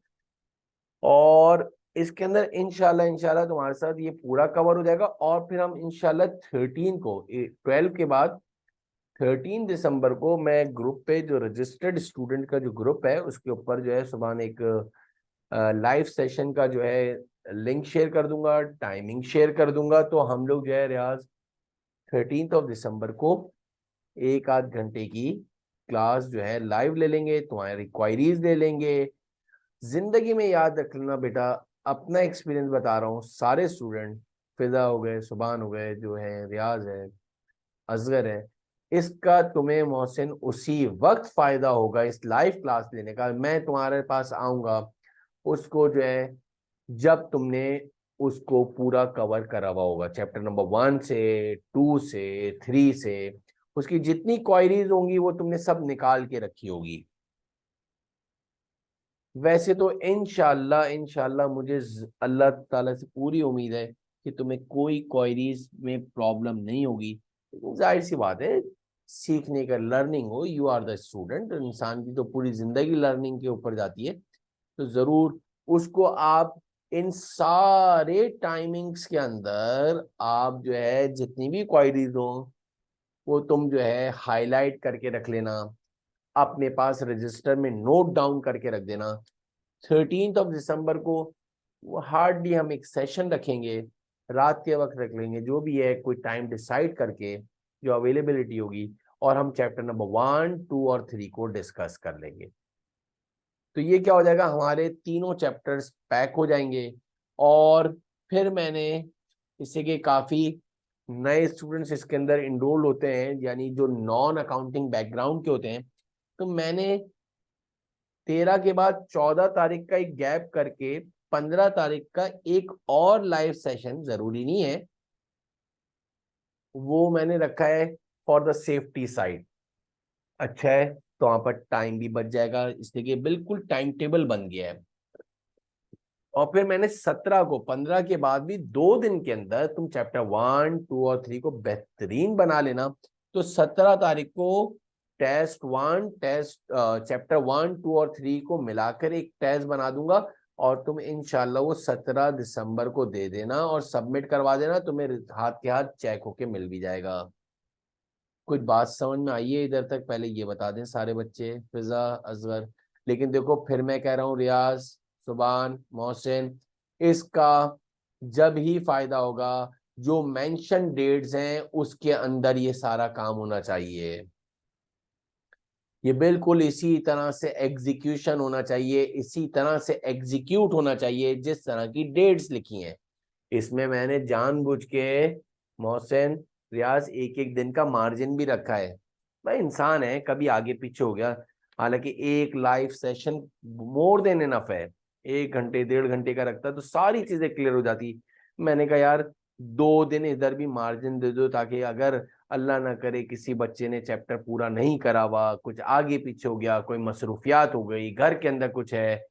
और इसके अंदर इंशाल्लाह इंशाल्लाह तुम्हारे साथ ये पूरा कवर हो जाएगा। और फिर हम इंशाल्लाह 12 के बाद 13 दिसंबर को मैं ग्रुप पे, जो रजिस्टर्ड स्टूडेंट का जो ग्रुप है उसके ऊपर जो है सुबह एक लाइव सेशन का जो है लिंक शेयर कर दूंगा, टाइमिंग शेयर कर दूंगा। तो हम लोग जो है रियाज 13 दिसंबर को 1 आध घंटे की क्लास जो है लाइव ले लेंगे, तुम्हारी क्वायरीज ले लेंगे। जिंदगी में याद रख लेना बेटा, अपना एक्सपीरियंस बता रहा हूँ, सारे स्टूडेंट, फिजा हो गए, सुबान हो गए, जो है रियाज है, असगर है, इसका तुम्हें मोहसिन उसी वक्त फायदा होगा इस लाइव क्लास लेने का। मैं तुम्हारे पास आऊंगा उसको जो है जब तुमने उसको पूरा कवर करा हुआ होगा, चैप्टर नंबर 1 से 2 से 3 से, उसकी जितनी क्वायरीज होंगी वो तुमने सब निकाल के रखी होगी। वैसे तो इंशाल्लाह इंशाल्लाह मुझे अल्लाह ताला से पूरी उम्मीद है कि तुम्हें कोई क्वायरीज में प्रॉब्लम नहीं होगी। लेकिन जाहिर सी बात है, सीखने का लर्निंग हो, यू आर द स्टूडेंट, इंसान की तो पूरी जिंदगी लर्निंग के ऊपर जाती है। तो जरूर उसको आप इन सारे टाइमिंग्स के अंदर आप जो है जितनी भी क्वायरीज हो वो तुम जो है हाईलाइट करके रख लेना, अपने पास रजिस्टर में नोट डाउन करके रख देना। 13 दिसंबर को वो हार्डली हम एक सेशन रखेंगे, रात के वक्त रख लेंगे, जो भी है कोई टाइम डिसाइड करके जो अवेलेबिलिटी होगी, और हम चैप्टर नंबर 1, 2 और 3 को डिस्कस कर लेंगे। तो ये क्या हो जाएगा, हमारे तीनों चैप्टर्स पैक हो जाएंगे। और फिर मैंने इससे कि काफी नए स्टूडेंट्स इसके अंदर इनरोल होते हैं, यानी जो नॉन अकाउंटिंग बैकग्राउंड के होते हैं, तो मैंने 13 के बाद 14 तारीख का एक गैप करके 15 तारीख का एक और लाइव सेशन, जरूरी नहीं है, वो मैंने रखा है फॉर द सेफ्टी साइड। अच्छा है, तो वहां पर टाइम भी बच जाएगा, इसलिए कि बिल्कुल टाइम टेबल बन गया है। और फिर मैंने 17 को, 15 के बाद भी 2 दिन के अंदर तुम चैप्टर 1, 2 और 3 को बेहतरीन बना लेना। तो 17 तारीख को टेस्ट 1, चैप्टर 1, 2 और 3 को मिलाकर एक टेस्ट बना दूंगा, और तुम इंशाल्लाह वो 17 दिसंबर को दे देना और सबमिट करवा देना, तुम्हें हाथ के हाथ चेक होके मिल भी जाएगा। कुछ बात समझ में आई है इधर तक? पहले ये बता दें सारे बच्चे, फिजा, असगर। लेकिन देखो फिर मैं कह रहा हूँ, रियाज, सुबान, मोहसिन, इसका जब ही फायदा होगा, जो मेंशन डेट्स हैं उसके अंदर ये सारा काम होना चाहिए। ये बिल्कुल इसी तरह से एग्जीक्यूशन होना चाहिए, इसी तरह से एग्जीक्यूट होना चाहिए जिस तरह की डेट्स लिखी हैं। इसमें मैंने जानबूझ के, मोहसिन, रियाज, एक एक दिन का मार्जिन भी रखा है। भाई इंसान है, कभी आगे पीछे हो गया। हालांकि एक live session more than enough है, 1 घंटे 1.5 घंटे का रखता है तो सारी चीजें क्लियर हो जाती। मैंने कहा यार 2 दिन इधर भी मार्जिन दे दो, ताकि अगर अल्लाह ना करे किसी बच्चे ने चैप्टर पूरा नहीं करा हुआ, कुछ आगे पीछे हो गया, कोई मसरूफियात हो गई, घर के अंदर कुछ है,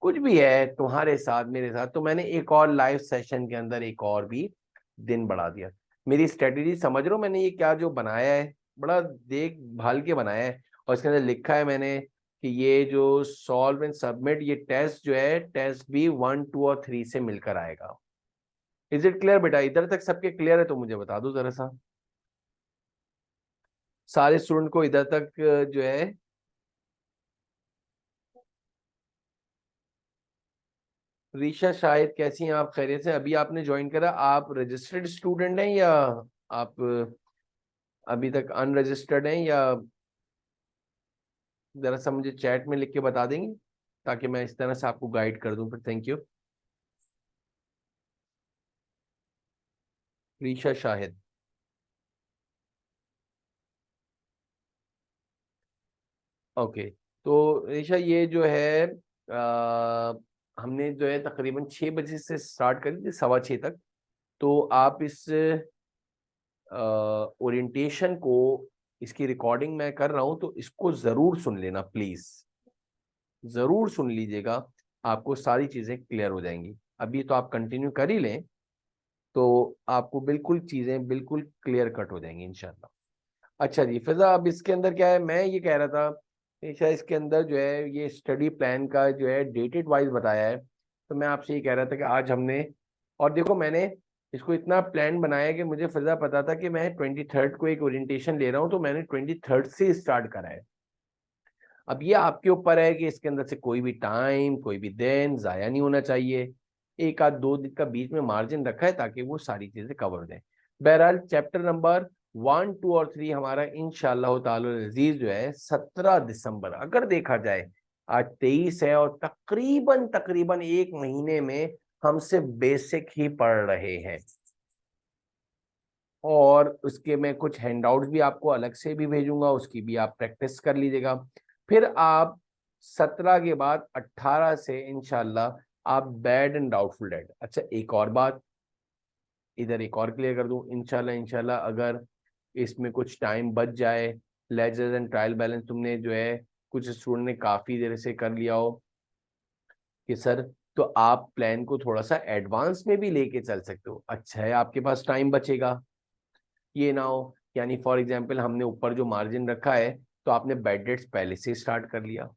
कुछ भी है तुम्हारे साथ मेरे साथ, तो मैंने एक और लाइव सेशन के अंदर एक और भी दिन बढ़ा दिया। मेरी स्ट्रेटेजी समझ रहे हो? मैंने ये क्या जो बनाया है, बड़ा देख भाल के बनाया है। और इसके अंदर लिखा है मैंने कि ये जो सॉल्व एंड सबमिट, ये टेस्ट जो है, टेस्ट भी 1, 2 और 3 से मिलकर आएगा। इज इट क्लियर बेटा? इधर तक सबके क्लियर है तो मुझे बता दो जरा सा, सारे स्टूडेंट को इधर तक जो है। रीशा, शायद कैसी हैं आप? खैरियत से? अभी आपने ज्वाइन करा, आप रजिस्टर्ड स्टूडेंट हैं या आप अभी तक अनरजिस्टर्ड हैं, या जरा सा मुझे चैट में लिख के बता देंगे ताकि मैं इस तरह से आपको गाइड कर दूं फिर। Thank you. Risha Shahid, okay. तो रीशा ये जो है, हमने जो है तकरीबन 6 बजे से स्टार्ट करी थी, 6:15 तक। तो आप इस ओरिएंटेशन को, इसकी रिकॉर्डिंग मैं कर रहा हूं तो इसको जरूर सुन लेना प्लीज, जरूर सुन लीजिएगा, आपको सारी चीजें क्लियर हो जाएंगी। अभी तो आप कंटिन्यू कर ही लें तो आपको बिल्कुल चीजें बिल्कुल क्लियर कट हो जाएंगी इंशाल्लाह। अच्छा जी फिजा, अब इसके अंदर क्या है, मैं ये कह रहा था निशा, इसके अंदर जो है ये स्टडी प्लान का जो है डेटेड वाइज बताया है, तो मैं आपसे ये कह रहा था कि आज हमने, और देखो मैंने इसको इतना प्लान बनाया कि मुझे फिजा पता था कि मैं 23rd को एक ओरिएंटेशन ले रहा हूँ, तो मैंने 23rd से स्टार्ट करा है। अब ये आपके ऊपर है कि इसके अंदर से कोई भी टाइम, कोई भी दिन जाया नहीं होना चाहिए। 1 आध 2 दिन का बीच में मार्जिन रखा है ताकि वो सारी चीजें कवर हो जाए। बहरहाल चैप्टर नंबर 1, 2 और 3 हमारा इंशाअल्लाह ताला अजीज जो है 17 दिसंबर, अगर देखा जाए आज 23 है, और तकरीबन तकरीबन एक महीने में हमसे बेसिक ही पढ़ रहे हैं। और उसके मैं कुछ हैंडआउट्स भी आपको अलग से भी भेजूंगा, उसकी भी आप प्रैक्टिस कर लीजिएगा। फिर आप 17 के बाद 18 से इंशाल्लाह आप बैड एंड डाउटफुल डेट। अच्छा एक और बात इधर एक और क्लियर कर दूं, इंशाल्लाह इंशाल्लाह अगर इसमें कुछ टाइम बच जाए, लेजर्स एंड ट्रायल बैलेंस तुमने जो है कुछ स्टूडेंट ने काफी देर से कर लिया हो कि सर, तो आप प्लान को थोड़ा सा एडवांस में भी लेके चल सकते हो। अच्छा है, आपके पास टाइम बचेगा, ये ना हो यानी फॉर एग्जांपल हमने ऊपर जो मार्जिन रखा है, तो आपने बेड डेट्स पहले से स्टार्ट कर लिया,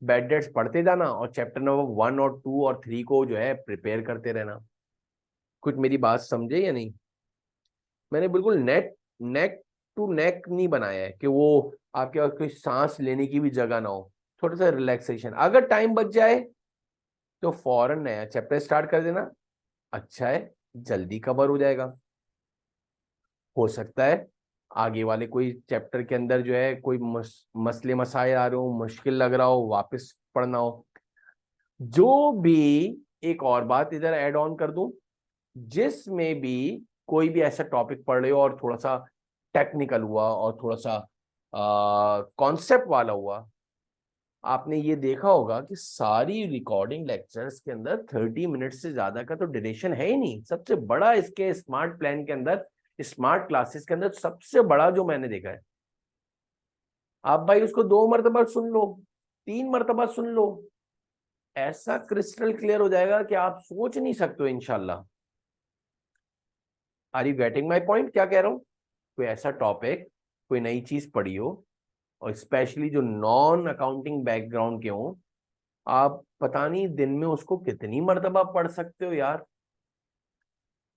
बेड डेट्स पढ़ते जाना और चैप्टर नंबर 1 और 2 और 3 को जो है प्रिपेयर करते रहना। कुछ मेरी बात समझे या नहीं? मैंने बिल्कुल नेक टू नेक नहीं बनाया है कि वो आपके पास कोई सांस लेने की भी जगह ना हो, थोड़ा सा रिलैक्सेशन। अगर टाइम बच जाए तो फौरन नया चैप्टर स्टार्ट कर देना, अच्छा है, जल्दी कवर हो जाएगा। हो सकता है आगे वाले कोई चैप्टर के अंदर जो है कोई मसले मसाइल आ रहे हो, मुश्किल लग रहा हो, वापस पढ़ना हो, जो भी। एक और बात इधर ऐड ऑन कर दूं, जिसमें भी कोई भी ऐसा टॉपिक पढ़ रहे हो और थोड़ा सा टेक्निकल हुआ और थोड़ा सा कॉन्सेप्ट वाला हुआ, आपने ये देखा होगा कि सारी रिकॉर्डिंग लेक्चर्स के अंदर 30 मिनट से ज्यादा का तो ड्यूरेशन है ही नहीं। सबसे बड़ा इसके स्मार्ट प्लान के अंदर, स्मार्ट क्लासेस के अंदर सबसे बड़ा जो मैंने देखा है, आप भाई उसको 2 मरतबा सुन लो, 3 मरतबा सुन लो, ऐसा क्रिस्टल क्लियर हो जाएगा कि आप सोच नहीं सकते हो इंशाल्लाह। Are you getting my point? क्या कह रहा हूं? कोई ऐसा टॉपिक, कोई नई चीज पढ़ी हो, और स्पेशली जो नॉन अकाउंटिंग बैकग्राउंड के हो, आप पता नहीं दिन में उसको कितनी मर्तबा पढ़ सकते हो यार।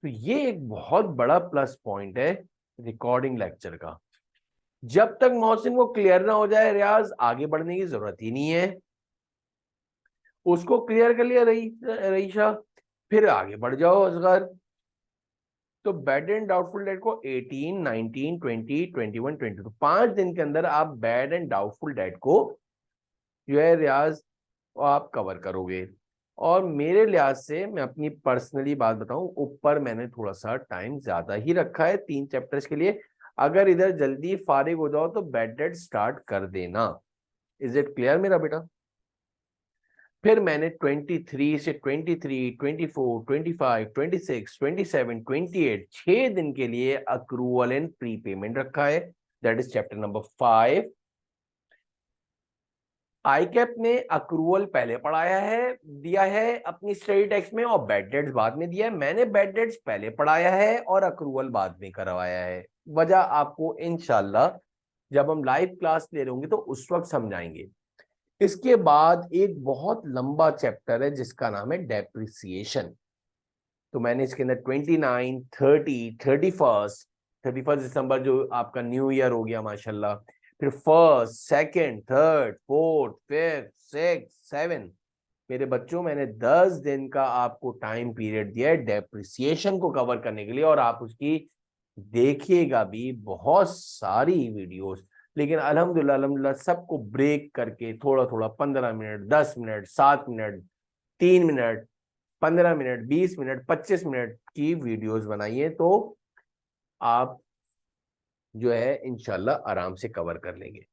तो ये एक बहुत बड़ा प्लस पॉइंट है रिकॉर्डिंग लेक्चर का। जब तक मोहसिन को क्लियर ना हो जाए रियाज, आगे बढ़ने की जरूरत ही नहीं है। उसको क्लियर कर लिया रईशा, फिर आगे बढ़ जाओ असगर। तो बैड एंड डाउटफुल डेट को 18, 19, 20, 21, 22, 5 दिन के अंदर आप बैड एंड डाउटफुल डेट को जो है रियाज आप कवर करोगे। और मेरे लिहाज से मैं अपनी पर्सनली बात बताऊं, ऊपर मैंने थोड़ा सा टाइम ज्यादा ही रखा है 3 चैप्टर्स के लिए। अगर इधर जल्दी फारिग हो जाओ तो बैड डेट स्टार्ट कर देना। इज इट क्लियर मेरा बेटा? फिर मैंने 23 से 23, 24, 25, 26, 27, 28 6 दिन के लिए अक्रूवल एंड प्री पेमेंट रखा है। That is chapter number 5। आईकैप ने अक्रूवल पहले पढ़ाया है, दिया है अपनी स्टडी टेक्स्ट में, और बैड डेट्स बाद में दिया है। मैंने बैड डेट्स पहले पढ़ाया है और अक्रूवल बाद में करवाया है। वजह आपको इंशाल्लाह जब हम लाइव क्लास ले रहे होंगे तो उस वक्त समझाएंगे। इसके बाद एक बहुत लंबा चैप्टर है जिसका नाम है डेप्रिसिएशन। तो मैंने इसके अंदर 29, 30, 31 दिसंबर जो आपका न्यू ईयर हो गया माशाल्लाह, फिर first, second, third, fourth, fifth, six, seven, मेरे बच्चों मैंने 10 दिन का आपको टाइम पीरियड दिया है डेप्रिसिएशन को कवर करने के लिए। और आप उसकी देखिएगा भी बहुत सारी वीडियोस, लेकिन अल्हम्दुलिल्लाह अल्हम्दुलिल्लाह सबको ब्रेक करके थोड़ा थोड़ा 15 minute, 10 minute, 7 minute, 3 minute, 15 minute, 20 minute, 25 minute की वीडियोस बनाइए, तो आप जो है इंशाल्लाह आराम से कवर कर लेंगे।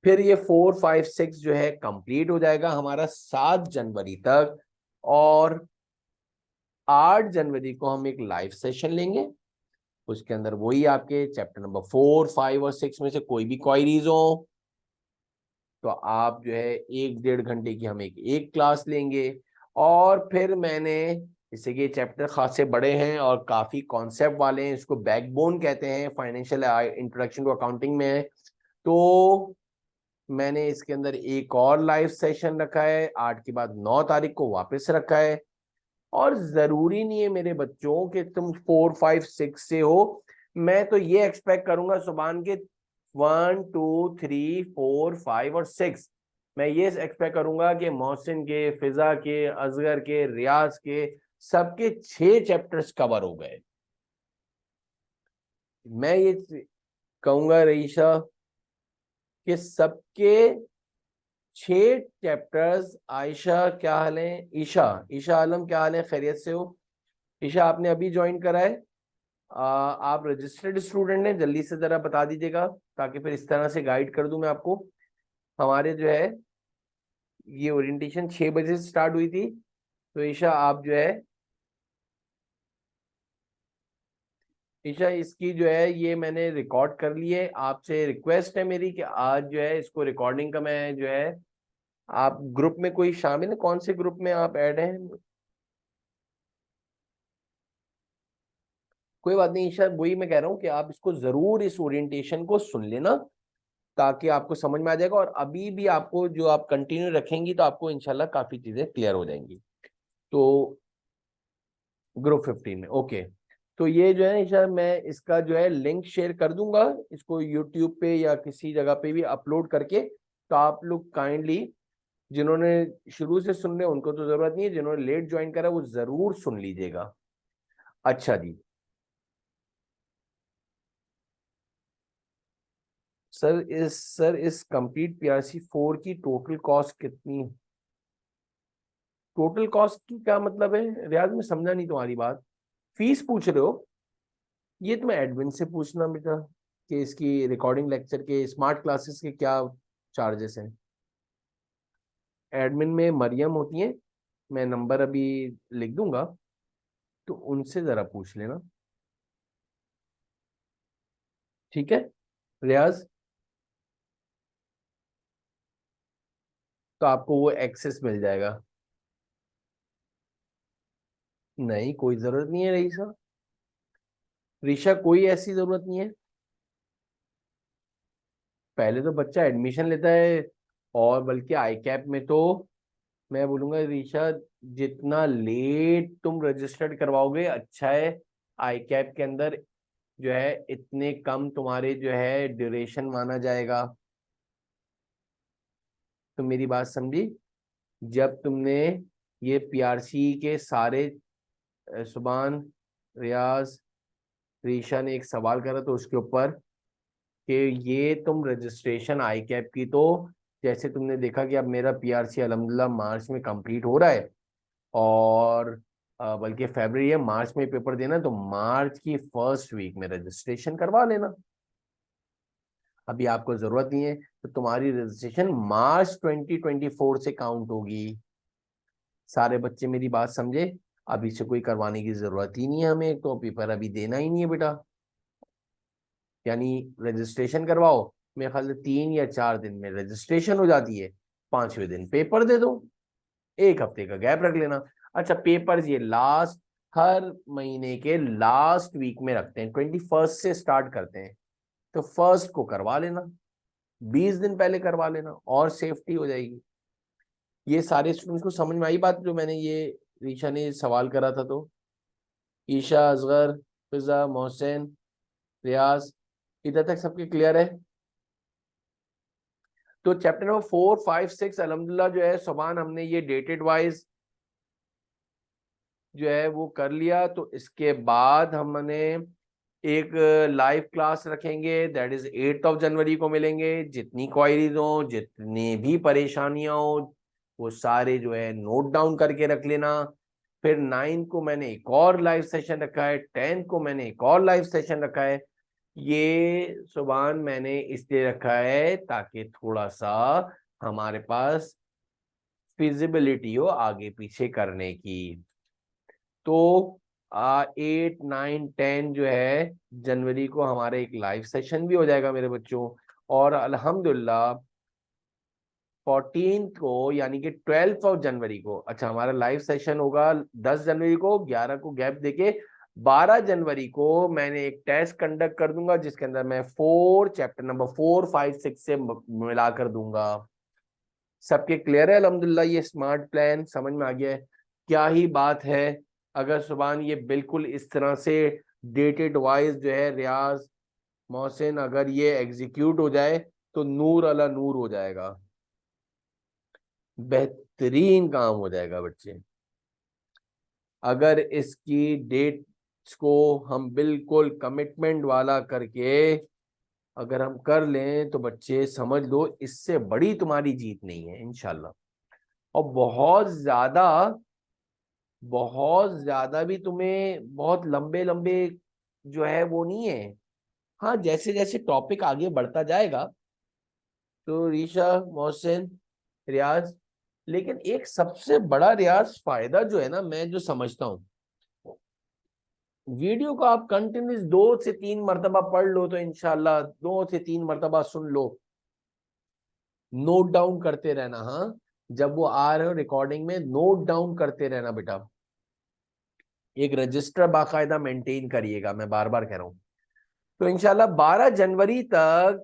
फिर ये 4, 5, 6 जो है कंप्लीट हो जाएगा हमारा 7 जनवरी तक। और 8 जनवरी को हम एक लाइव सेशन लेंगे। उसके अंदर वही आपके चैप्टर नंबर 4, 5 और 6 में से कोई भी क्वायरीज हो तो आप जो है 1-1.5 घंटे की हम एक क्लास लेंगे। और फिर मैंने, जैसे कि चैप्टर खासे बड़े हैं और काफी कॉन्सेप्ट वाले हैं, इसको बैकबोन कहते हैं फाइनेंशियल इंट्रोडक्शन टू अकाउंटिंग में, तो मैंने इसके अंदर एक और लाइव सेशन रखा है 8 के बाद 9 तारीख को वापस रखा है। और जरूरी नहीं है मेरे बच्चों कि तुम 4, 5, 6 से हो। मैं तो ये एक्सपेक्ट करूंगा सुभान के 1, 2, 3, 4, 5 और 6, मैं ये एक्सपेक्ट करूंगा कि मोहसिन के, फिजा के, असगर के, रियाज के सबके 6 चैप्टर्स कवर हो गए। मैं ये कहूंगा रईशा कि सबके 6 चैप्टर्स। आयशा क्या हाल है? ईशा, ईशा आलम क्या हाल है? खैरियत से हो? ईशा आपने अभी ज्वाइन करा है? आप रजिस्टर्ड स्टूडेंट हैं? जल्दी से जरा बता दीजिएगा ताकि फिर इस तरह से गाइड कर दूं मैं आपको। हमारे जो है ये ओरिएंटेशन 6 बजे से स्टार्ट हुई थी। तो ईशा आप जो है, ईशा इसकी जो है ये मैंने रिकॉर्ड कर ली है। आपसे रिक्वेस्ट है मेरी कि आज जो है इसको रिकॉर्डिंग का मैं जो है, आप ग्रुप में कोई शामिल है? कौन से ग्रुप में आप ऐड हैं? कोई बात नहीं ईशा, वही मैं कह रहा हूँ कि आप इसको जरूर इस ओरिएंटेशन को सुन लेना ताकि आपको समझ में आ जाएगा। और अभी भी आपको जो आप कंटिन्यू रखेंगी तो आपको इंशाल्लाह काफी चीजें क्लियर हो जाएंगी। तो ग्रुप 15 में ओके। तो ये जो है ईशा, मैं इसका जो है लिंक शेयर कर दूंगा, इसको यूट्यूब पे या किसी जगह पे भी अपलोड करके। तो आप लोग काइंडली, जिन्होंने शुरू से सुन रहे उनको तो जरूरत नहीं है, जिन्होंने लेट ज्वाइन करा वो जरूर सुन लीजिएगा। अच्छा जी। सर इस कंप्लीट PRC 4 की टोटल कॉस्ट कितनी? टोटल कॉस्ट की क्या मतलब है रियाज? में समझा नहीं तुम्हारी बात। फीस पूछ रहे हो? ये तुम्हें एडमिन से पूछना बेटा कि इसकी रिकॉर्डिंग लेक्चर के, स्मार्ट क्लासेस के क्या चार्जेस हैं। एडमिन में मरियम होती है, मैं नंबर अभी लिख दूंगा, तो उनसे जरा पूछ लेना, ठीक है रियाज। तो आपको वो एक्सेस मिल जाएगा। नहीं कोई जरूरत नहीं है रईसा, ऋषा कोई ऐसी जरूरत नहीं है। पहले तो बच्चा एडमिशन लेता है, और बल्कि आई कैप में तो मैं बोलूंगा ऋषा, जितना लेट तुम रजिस्टर्ड करवाओगे अच्छा है। आई कैप के अंदर जो है इतने कम तुम्हारे जो है ड्यूरेशन माना जाएगा। तो मेरी बात समझी। जब तुमने ये पीआरसी के सारे सुभान, रियाज, ऋषा ने एक सवाल करा तो उसके ऊपर कि ये तुम रजिस्ट्रेशन आई कैप की, तो जैसे तुमने देखा कि अब मेरा पीआरसी अल्हम्दुलिल्लाह मार्च में कंप्लीट हो रहा है, और बल्कि फरवरी है, मार्च में पेपर देना है, तो मार्च की फर्स्ट वीक में रजिस्ट्रेशन करवा लेना। अभी आपको जरूरत नहीं है, तो तुम्हारी रजिस्ट्रेशन मार्च 2024 से काउंट होगी। सारे बच्चे मेरी बात समझे। अभी से कोई करवाने की जरूरत ही नहीं है हमें, तो पेपर अभी देना ही नहीं है बेटा। यानी रजिस्ट्रेशन करवाओ, मेरे ख्याल से 3 या 4 दिन में रजिस्ट्रेशन हो जाती है, 5वें दिन पेपर दे दो, 1 हफ्ते का गैप रख लेना। अच्छा पेपर ये लास्ट, हर महीने के लास्ट वीक में रखते हैं, 21 से स्टार्ट करते हैं, तो फर्स्ट को करवा लेना, 20 दिन पहले करवा लेना, और सेफ्टी हो जाएगी। ये सारे स्टूडेंट्स को समझ में आई बात जो मैंने ये ईशा ने सवाल करा था? तो ईशा, असगर, फिजा, मोहसिन, रियाज, इधर तक सबके क्लियर है? तो चैप्टर नंबर 4, 5, 6 अल्हम्दुलिल्लाह जो है सुभान हमने ये डेटेड वाइज जो है वो कर लिया। तो इसके बाद हमने एक लाइव क्लास रखेंगे, दैट इज 8 जनवरी को मिलेंगे। जितनी क्वायरीज हो, जितनी भी परेशानियां हो, वो सारे जो है नोट डाउन करके रख लेना। फिर 9 को मैंने एक और लाइव सेशन रखा है, 10 को मैंने एक और लाइव सेशन रखा है। ये सुबह मैंने इसलिए रखा है ताकि थोड़ा सा हमारे पास फिजिबिलिटी हो आगे पीछे करने की। तो 8, 9, 10 जो है जनवरी को हमारे एक लाइव सेशन भी हो जाएगा मेरे बच्चों। और अल्हम्दुलिल्लाह 14 को यानी कि 12 जनवरी को, अच्छा हमारा लाइव सेशन होगा 10 जनवरी को, 11 को गैप देके 12 जनवरी को मैंने एक टेस्ट कंडक्ट कर दूंगा, जिसके अंदर मैं चैप्टर नंबर 4, 5, 6 से मिला कर दूंगा। सबके क्लियर है अल्हम्दुलिल्लाह? ये स्मार्ट प्लान समझ में आ गया है? क्या ही बात है। अगर सुभान ये बिल्कुल इस तरह से डेटेड वाइज जो है रियाज, मोहसिन, अगर ये एग्जीक्यूट हो जाए तो नूर अला नूर हो जाएगा, बेहतरीन काम हो जाएगा बच्चे। अगर इसकी डेट्स को हम बिल्कुल कमिटमेंट वाला करके अगर हम कर लें तो बच्चे समझ लो इससे बड़ी तुम्हारी जीत नहीं है इंशाल्लाह। और बहुत ज्यादा भी तुम्हें बहुत लंबे लंबे जो है वो नहीं है। हाँ जैसे जैसे टॉपिक आगे बढ़ता जाएगा तो रीशा, मोहसिन, रियाज, लेकिन एक सबसे बड़ा रियाज फायदा जो है ना, मैं जो समझता हूँ, वीडियो को आप कंटिन्यूस 2 से 3 मरतबा पढ़ लो तो इंशाल्लाह 2 से 3 मरतबा सुन लो, नोट डाउन करते रहना। हाँ जब वो आ रहे हो रिकॉर्डिंग में नोट डाउन करते रहना बेटा, एक रजिस्टर बाकायदा मेंटेन करिएगा, मैं बार बार कह रहा हूँ। तो इंशाल्लाह 12 जनवरी तक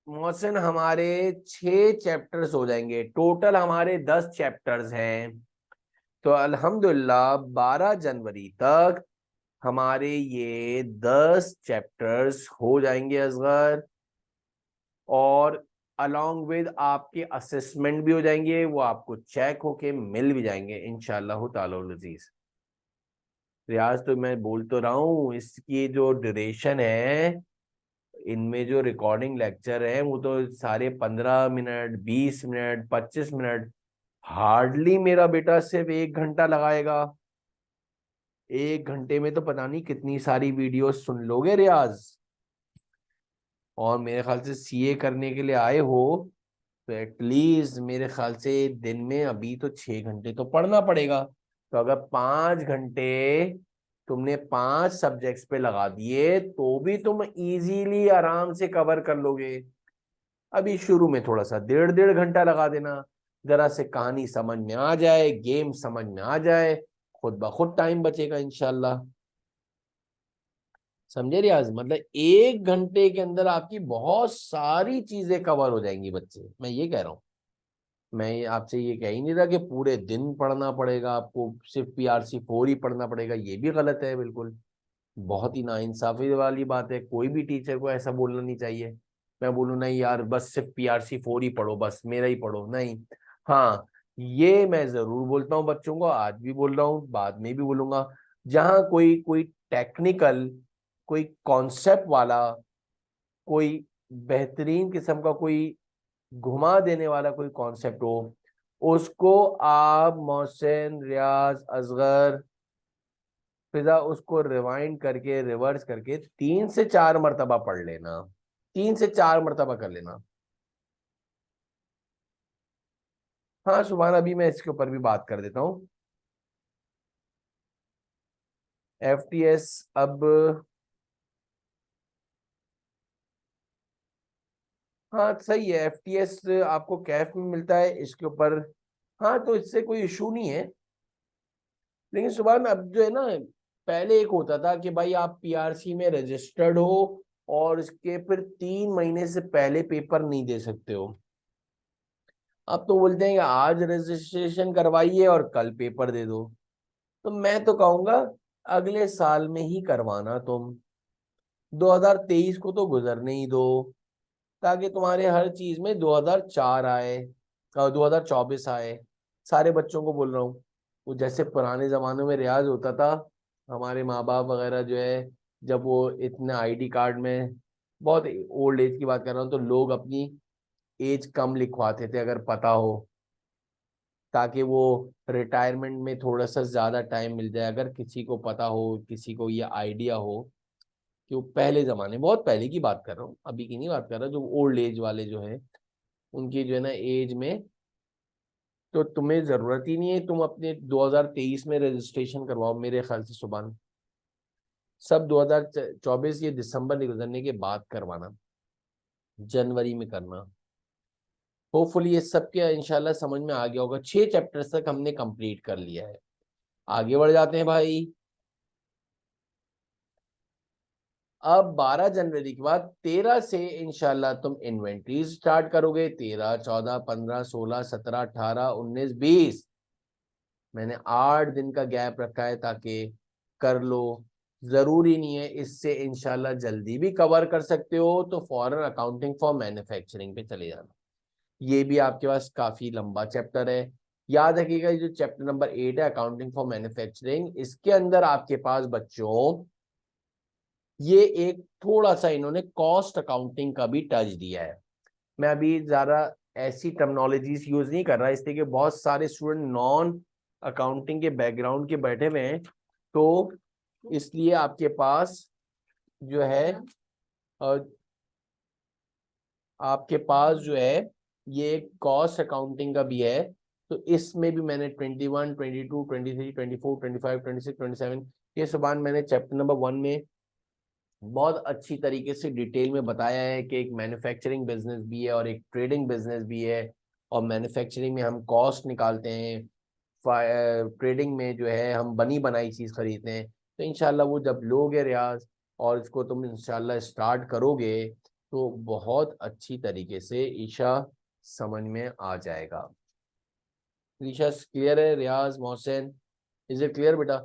मोहसिन हमारे 6 चैप्टर्स हो जाएंगे, टोटल हमारे 10 चैप्टर्स हैं। तो अल्हम्दुलिल्लाह 12 जनवरी तक हमारे ये 10 चैप्टर्स हो जाएंगे असगर, और अलोंग विद आपके असेसमेंट भी हो जाएंगे, वो आपको चेक होके मिल भी जाएंगे इंशाल्लाह ताला अज़ीज। रियाज तो मैं बोल तो रहा हूँ, इसकी जो ड्यूरेशन है, इनमें जो रिकॉर्डिंग लेक्चर है वो तो सारे 15 मिनट, 20 मिनट, 25 मिनट, हार्डली मेरा बेटा सिर्फ 1 घंटा लगाएगा। 1 घंटे में तो पता नहीं कितनी सारी वीडियो सुन लोगे रियाज। और मेरे ख्याल से सीए करने के लिए आए हो, तो एटलीस्ट मेरे ख्याल से दिन में अभी तो 6 घंटे तो पढ़ना पड़ेगा। तो अगर 5 घंटे तुमने 5 सब्जेक्ट्स पे लगा दिए तो भी तुम इजीली आराम से कवर कर लोगे। अभी शुरू में थोड़ा सा 1.5 1.5 घंटा लगा देना, जरा से कहानी समझ में आ जाए, गेम समझ में आ जाए, खुद ब खुद टाइम बचेगा इंशाल्लाह। समझे रियाज? मतलब 1 घंटे के अंदर आपकी बहुत सारी चीजें कवर हो जाएंगी बच्चे, मैं ये कह रहा हूँ। मैं आपसे ये कह ही नहीं रहा कि पूरे दिन पढ़ना पड़ेगा आपको, सिर्फ PRC 4 ही पढ़ना पड़ेगा, ये भी गलत है बिल्कुल। बहुत ही नाइंसाफी वाली बात है, कोई भी टीचर को ऐसा बोलना नहीं चाहिए। मैं बोलूँ नहीं यार बस सिर्फ PRC 4 ही पढ़ो, बस मेरा ही पढ़ो, नहीं। हाँ, ये मैं जरूर बोलता हूँ बच्चों को, आज भी बोल रहा हूँ, बाद में भी बोलूंगा। जहाँ कोई कोई टेक्निकल, कोई कॉन्सेप्ट वाला, कोई बेहतरीन किस्म का, कोई घुमा देने वाला कोई कॉन्सेप्ट हो, उसको आप मोहसिन, रियाज, असगर, फिजा उसको रिवाइंड करके, रिवर्स करके 3 से 4 मर्तबा पढ़ लेना, 3 से 4 मर्तबा कर लेना। हाँ सुभान, अभी मैं इसके ऊपर भी बात कर देता हूँ। FTS अब, हाँ सही है, FTS आपको कैफ में मिलता है इसके ऊपर। हाँ तो इससे कोई इशू नहीं है। लेकिन सुभान अब जो है ना, पहले एक होता था कि भाई आप PRC में रजिस्टर्ड हो और इसके फिर 3 महीने से पहले पेपर नहीं दे सकते हो। अब तो बोलते हैं कि आज रजिस्ट्रेशन करवाइए और कल पेपर दे दो। तो मैं तो कहूंगा अगले साल में ही करवाना तुम, 2023 को तो गुजरने ही दो, ताकि तुम्हारे हर चीज में 2004 आए और 2024 आए। सारे बच्चों को बोल रहा हूँ, वो जैसे पुराने जमाने में रियाज होता था, हमारे माँ बाप वगैरह जो है, जब वो इतने ID कार्ड में, बहुत ओल्ड एज की बात कर रहा हूँ, तो लोग अपनी एज कम लिखवाते थे अगर पता हो, ताकि वो रिटायरमेंट में थोड़ा सा ज्यादा टाइम मिल जाए, अगर किसी को पता हो, किसी को ये आइडिया हो कि वो पहले जमाने, बहुत पहले की बात कर रहा हूँ, अभी की नहीं बात कर रहा, जो ओल्ड एज वाले जो है, उनकी जो है ना एज में, तो तुम्हें जरूरत ही नहीं है तुम अपने 2023 में रजिस्ट्रेशन करवाओ मेरे ख्याल से सुभान। सब 2024 ये दिसंबर गुजरने के बाद करवाना, जनवरी में करना। होपफुली ये सब के इंशाल्लाह समझ में आ गया होगा। 6 चैप्टर्स तक हमने कंप्लीट कर लिया है। आगे बढ़ जाते हैं भाई। अब 12 जनवरी के बाद 13 से इंशाल्लाह तुम इन्वेंटरी स्टार्ट करोगे। 13, 14, 15, 16, 17, 18, 19, 20, मैंने 8 दिन का गैप रखा है ताकि कर लो। जरूरी नहीं है, इससे इंशाल्लाह जल्दी भी कवर कर सकते हो, तो फॉरेन अकाउंटिंग फॉर मैन्युफैक्चरिंग पे चले जाना। ये भी आपके पास काफी लंबा चैप्टर है। याद रखिएगा, ये जो चैप्टर नंबर 8 है अकाउंटिंग फॉर मैन्युफैक्चरिंग, इसके अंदर आपके पास बच्चों ये एक थोड़ा सा इन्होंने कॉस्ट अकाउंटिंग का भी टच दिया है। मैं अभी ज्यादा ऐसी टर्मिनोलॉजीज यूज नहीं कर रहा, इसलिए कि बहुत सारे स्टूडेंट नॉन अकाउंटिंग के बैकग्राउंड के बैठे हुए हैं, तो इसलिए आपके पास जो है अ, आपके पास जो है ये कॉस्ट अकाउंटिंग का भी है। तो इसमें भी मैंने 21, 22, 23, 24, 25, 26, 27, ये सुबह मैंने चैप्टर नंबर 1 में बहुत अच्छी तरीके से डिटेल में बताया है कि एक मैन्युफैक्चरिंग बिजनेस भी है और एक ट्रेडिंग बिजनेस भी है। और मैन्युफैक्चरिंग में हम कॉस्ट निकालते हैं, ट्रेडिंग में जो है हम बनी बनाई चीज़ खरीदते हैं। तो इंशाल्लाह वो जब लोगे रियाज और इसको तुम इंशाल्लाह स्टार्ट करोगे, तो बहुत अच्छी तरीके से ईशा समझ में आ जाएगा। ईशा क्लियर है? रियाज, मोहसिन, इज इट क्लियर बेटा?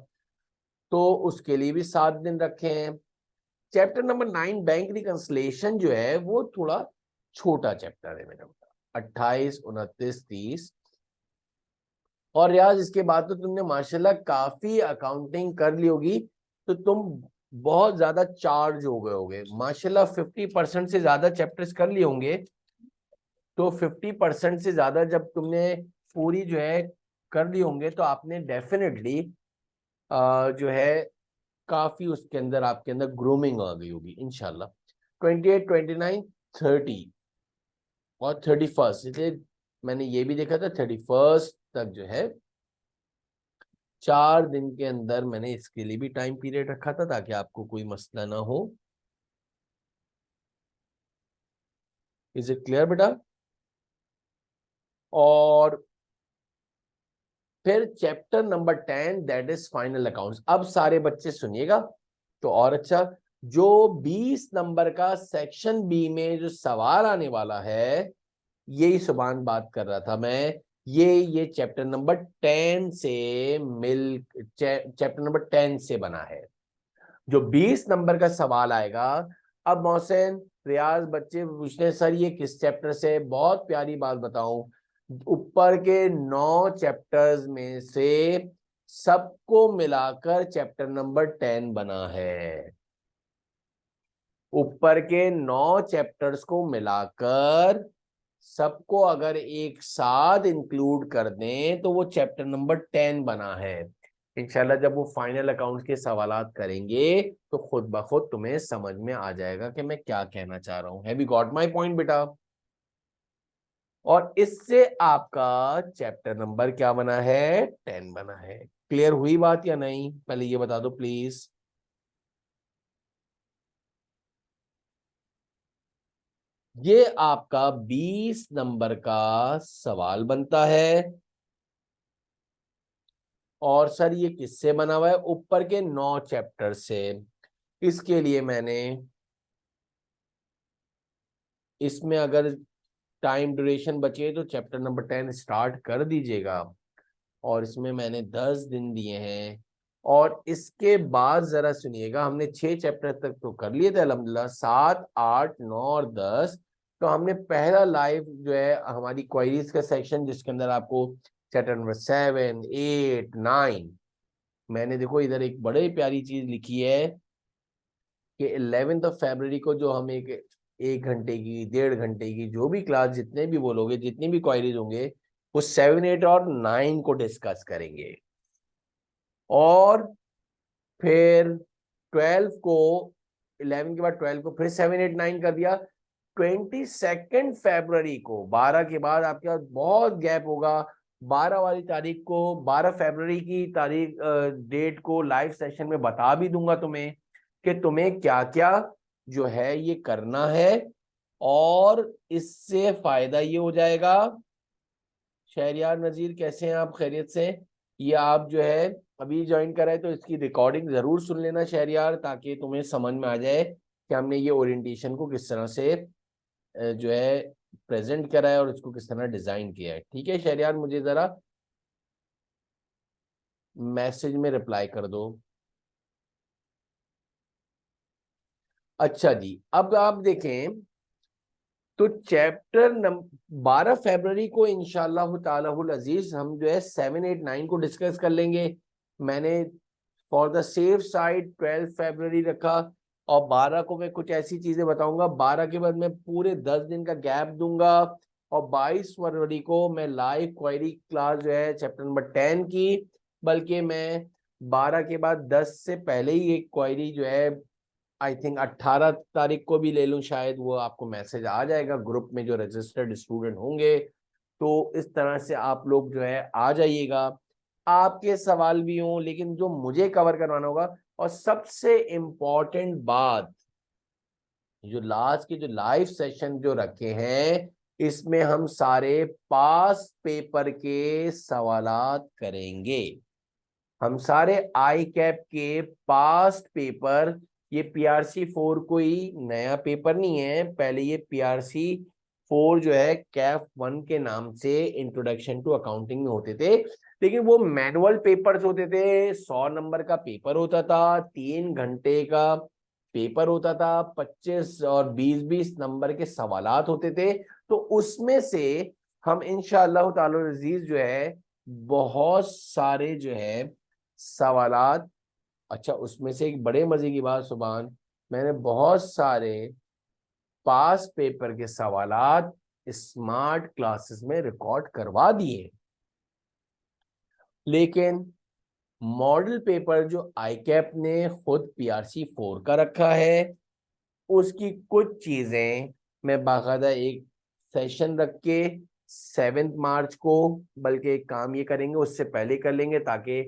तो उसके लिए भी 7 दिन रखे हैं। चैप्टर नंबर 9 बैंक रिकंसलेशन जो है वो थोड़ा छोटा चैप्टर है मेरा बेटा, 28, 29, 30। और रियाज इसके बाद तो तुमने माशाल्लाह काफी अकाउंटिंग कर ली होगी, तो तुम बहुत ज्यादा चार्ज हो गए होगे माशाल्लाह, 50% से ज्यादा चैप्टर्स कर लिए होंगे। तो 50% से ज्यादा जब तुमने पूरी जो है कर ली होंगे, तो आपने डेफिनेटली जो है काफी उसके अंदर आपके अंदर ग्रूमिंग आ गई होगी इंशाल्लाह। 28, 29, 30 और 31st, इसलिए मैंने ये भी देखा था 31st तक जो है 4 दिन के अंदर मैंने इसके लिए भी टाइम पीरियड रखा था ताकि आपको कोई मसला ना हो। इज इट क्लियर बेटा? और फिर chapter number 10 that is final accounts. अब सारे बच्चे सुनिएगा तो और अच्छा, जो 20 नंबर का सेक्शन बी में जो सवाल आने वाला है, यही सुभान बात कर रहा था मैं, ये चैप्टर नंबर 10 से चैप्टर नंबर 10 से बना है। जो 20 नंबर का सवाल आएगा, अब मोहसिन रियाज बच्चे पूछते सर ये किस चैप्टर से, बहुत प्यारी बात बताऊं, ऊपर के 9 चैप्टर्स में से सबको मिलाकर चैप्टर नंबर 10 बना है। ऊपर के 9 चैप्टर्स को मिलाकर सबको अगर एक साथ इंक्लूड कर दें तो वो चैप्टर नंबर 10 बना है। इंशाल्लाह जब वो फाइनल अकाउंट्स के सवालात करेंगे तो खुद ब खुद तुम्हें समझ में आ जाएगा कि मैं क्या कहना चाह रहा हूं। Have you got my point बेटा? और इससे आपका चैप्टर नंबर क्या बना है? 10 बना है। क्लियर हुई बात या नहीं? पहले ये बता दो प्लीज। ये आपका 20 नंबर का सवाल बनता है। और सर ये किससे बना हुआ है? ऊपर के 9 चैप्टर से। इसके लिए मैंने इसमें अगर टाइम ड्यूरेशन बचे तो चैप्टर नंबर 10 स्टार्ट कर दीजिएगा। और इसमें मैंने 10 दिन दिए हैं। और इसके बाद जरा सुनिएगा, हमने 6 चैप्टर तक तो कर लिए थे अल्हम्दुलिल्लाह, 7, 8, 9 और 10। तो हमने पहला लाइव जो है हमारी क्वेरीज का सेक्शन, जिसके अंदर आपको चैप्टर नंबर 7, 8, 9, मैंने देखो इधर एक बड़ी प्यारी चीज लिखी है कि 11 फरवरी को जो हम एक घंटे की, 1.5 घंटे की जो भी क्लास, जितने भी बोलोगे, जितनी भी क्वेरीज होंगे, वो 7, 8 और 9 को डिस्कस करेंगे। और फिर 12 को, 11 के बाद 12 को फिर 7, 8, 9 कर दिया। 22 फरवरी को, 12 के बाद आपके पास बहुत गैप होगा, 12 वाली तारीख को, 12 फरवरी की तारीख डेट को लाइव सेशन में बता भी दूंगा तुम्हें कि तुम्हें क्या क्या जो है ये करना है। और इससे फायदा ये हो जाएगा। शहरियार नजीर कैसे हैं आप? खैरियत से? ये आप जो है अभी ज्वाइन कर रहे हैं तो इसकी रिकॉर्डिंग जरूर सुन लेना शहरियार, ताकि तुम्हें समझ में आ जाए कि हमने ये ओरिएंटेशन को किस तरह से जो है प्रेजेंट करा है और इसको किस तरह डिजाइन किया है। ठीक है शहरियार, मुझे जरा मैसेज में रिप्लाई कर दो। अच्छा जी, अब आप देखें तो चैप्टर 12 फरवरी को इंशाल्लाह तालाहुल अजीज हम जो है 7, 8, 9 को डिस्कस कर लेंगे। मैंने फॉर द सेफ साइड 12 फरवरी रखा। और 12 को मैं कुछ ऐसी चीजें बताऊंगा, 12 के बाद मैं पूरे 10 दिन का गैप दूंगा। और 22 फरवरी को मैं लाइव क्वेरी क्लास जो है चैप्टर नंबर 10 की, बल्कि मैं 12 के बाद 10 से पहले ही एक क्वेरी जो है आई थिंक 18 तारीख को भी ले लूं, शायद वो आपको मैसेज आ जाएगा ग्रुप में जो रजिस्टर्ड स्टूडेंट होंगे। तो इस तरह से आप लोग जो है आ जाइएगा। आपके सवाल भी हों लेकिन जो मुझे कवर करवाना होगा। और सबसे इम्पोर्टेंट बात, जो लास्ट के जो लाइव सेशन जो रखे हैं, इसमें हम सारे पास पेपर के सवालात करेंगे। हम सारे आई कैप के पास्ट पेपर, ये PRC 4 कोई नया पेपर नहीं है, पहले ये PRC 4 जो है कैफ 1 के नाम से इंट्रोडक्शन टू अकाउंटिंग में होते थे। लेकिन वो मैनुअल पेपर्स होते थे, 100 नंबर का पेपर होता था, 3 घंटे का पेपर होता था, 25 और 20-20 नंबर के सवालात होते थे। तो उसमें से हम इंशाअल्लाह ताला अजीज जो है बहुत सारे जो है सवालात, अच्छा उसमें से एक बड़े मजे की बात सुभान, मैंने बहुत सारे पास पेपर के सवालात स्मार्ट क्लासेस में रिकॉर्ड करवा दिए। लेकिन मॉडल पेपर जो आईकैप ने खुद PRC 4 का रखा है, उसकी कुछ चीजें मैं बाकायदा एक सेशन रख के 7 मार्च को, बल्कि एक काम ये करेंगे उससे पहले कर लेंगे, ताकि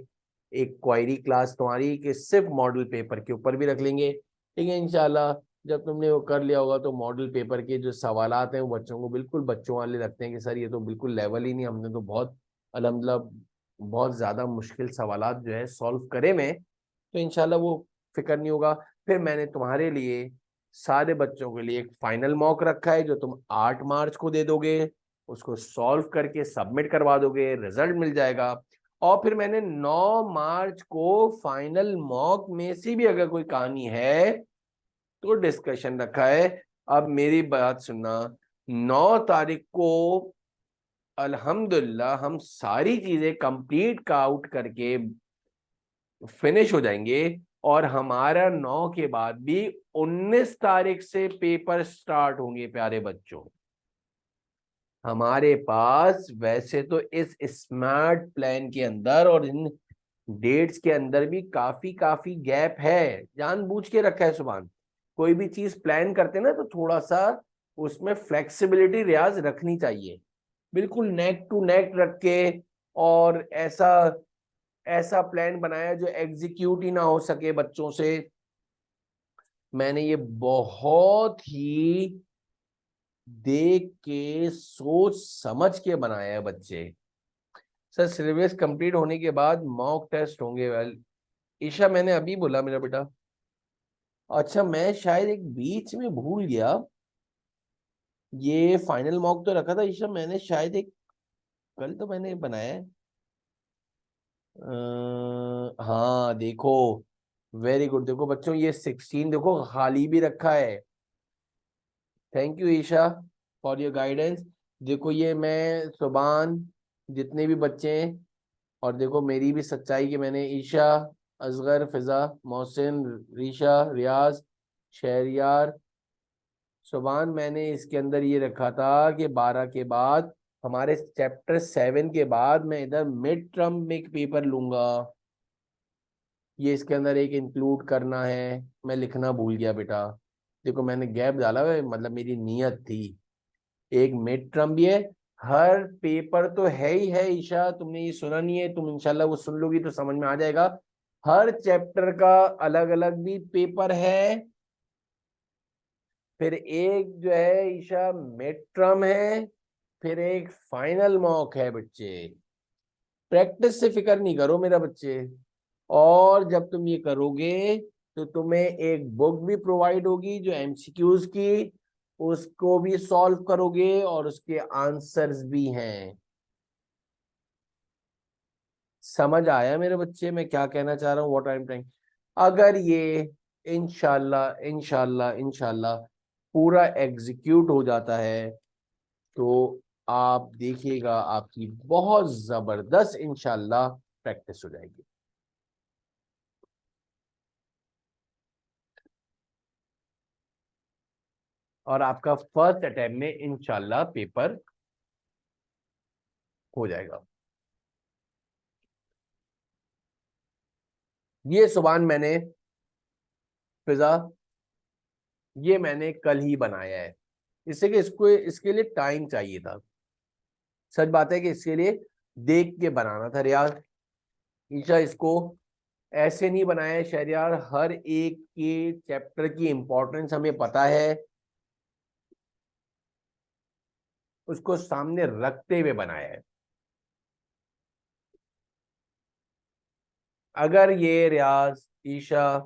एक क्वायरी क्लास तुम्हारी कि सिर्फ मॉडल पेपर के ऊपर भी रख लेंगे। ठीक है इंशाल्लाह। जब तुमने वो कर लिया होगा तो मॉडल पेपर के जो सवालात हैं वो बच्चों को बिल्कुल बच्चों वाले लगते हैं कि सर ये तो बिल्कुल लेवल ही नहीं, हमने तो बहुत अल्हम्दुलिल्लाह बहुत ज्यादा मुश्किल सवालात जो है सॉल्व करे में, तो इंशाल्लाह वो फिक्र नहीं होगा। फिर मैंने तुम्हारे लिए सारे बच्चों के लिए एक फाइनल मॉक रखा है जो तुम 8 मार्च को दे दोगे, उसको सॉल्व करके सबमिट करवा दोगे, रिजल्ट मिल जाएगा। और फिर मैंने 9 मार्च को फाइनल मॉक में से भी अगर कोई कहानी है तो डिस्कशन रखा है। अब मेरी बात सुनना, 9 तारीख को अल्हम्दुलिल्लाह हम सारी चीजें कंप्लीट का आउट करके फिनिश हो जाएंगे, और हमारा 9 के बाद भी 19 तारीख से पेपर स्टार्ट होंगे। प्यारे बच्चों, हमारे पास वैसे तो इस स्मार्ट प्लान के अंदर और इन डेट्स के अंदर भी काफी काफी गैप है, जानबूझ के रखा है सुभान। कोई भी चीज प्लान करते ना तो थोड़ा सा उसमें फ्लेक्सिबिलिटी रियाज रखनी चाहिए, बिल्कुल नेक टू नेक रख के। और ऐसा ऐसा प्लान बनाया जो एग्जीक्यूट ही ना हो सके बच्चों से। मैंने ये बहुत ही देख के सोच समझ के बनाया है बच्चे। सर सिलेबस कंप्लीट होने के बाद मॉक टेस्ट होंगे। वेल ईशा, मैंने अभी बोला मेरा बेटा। अच्छा मैं शायद एक बीच में भूल गया, ये फाइनल मॉक तो रखा था ईशा मैंने, शायद एक कल तो मैंने बनाया है। हाँ देखो, वेरी गुड। देखो बच्चों ये 16 देखो खाली भी रखा है। Thank you Isha for your guidance. देखो ये मैं सुबान जितने भी बच्चे हैं, और देखो मेरी भी सच्चाई कि मैंने ईशा, असगर, फिजा, मोहसिन, रीशा, रियाज, शहरियार, सुबान, मैंने इसके अंदर ये रखा था कि 12 के बाद हमारे चैप्टर 7 के बाद मैं इधर मिड टर्म में एक पेपर लूंगा। ये इसके अंदर एक इंक्लूड करना है, मैं लिखना भूल गया बेटा। देखो मैंने गैप डाला है, मतलब मेरी नीयत थी। एक मिड टर्म भी है, हर पेपर तो है ही है ईशा, तुमने ये सुना नहीं है, तुम इंशाल्लाह वो सुन लोगी तो समझ में आ जाएगा। हर चैप्टर का अलग अलग भी पेपर है। फिर एक जो है ईशा मिड टर्म है, फिर एक फाइनल मॉक है बच्चे। प्रैक्टिस से फिक्र नहीं करो मेरा बच्चे। और जब तुम ये करोगे तो तुम्हें एक बुक भी प्रोवाइड होगी जो एमसीक्यूज की, उसको भी सॉल्व करोगे और उसके आंसर्स भी हैं। समझ आया मेरे बच्चे मैं क्या कहना चाह रहा हूँ, व्हाट आई एम ट्राइंग। अगर ये इंशाल्लाह इंशाल्लाह इंशाल्लाह पूरा एग्जीक्यूट हो जाता है तो आप देखिएगा आपकी बहुत जबरदस्त इंशाल्लाह प्रैक्टिस हो जाएगी। और आपका फर्स्ट अटेम्प्ट में इंशाल्लाह पेपर हो जाएगा। ये सुबान मैंने फिजा, ये मैंने कल ही बनाया है, इससे कि इसको इसके लिए टाइम चाहिए था। सच बात है कि इसके लिए देख के बनाना था रियाज। ईशा इसको ऐसे नहीं बनाया है शहरियार, हर एक के चैप्टर की इंपॉर्टेंस हमें पता है, उसको सामने रखते हुए बनाया है। अगर ये रियाज, ईशा,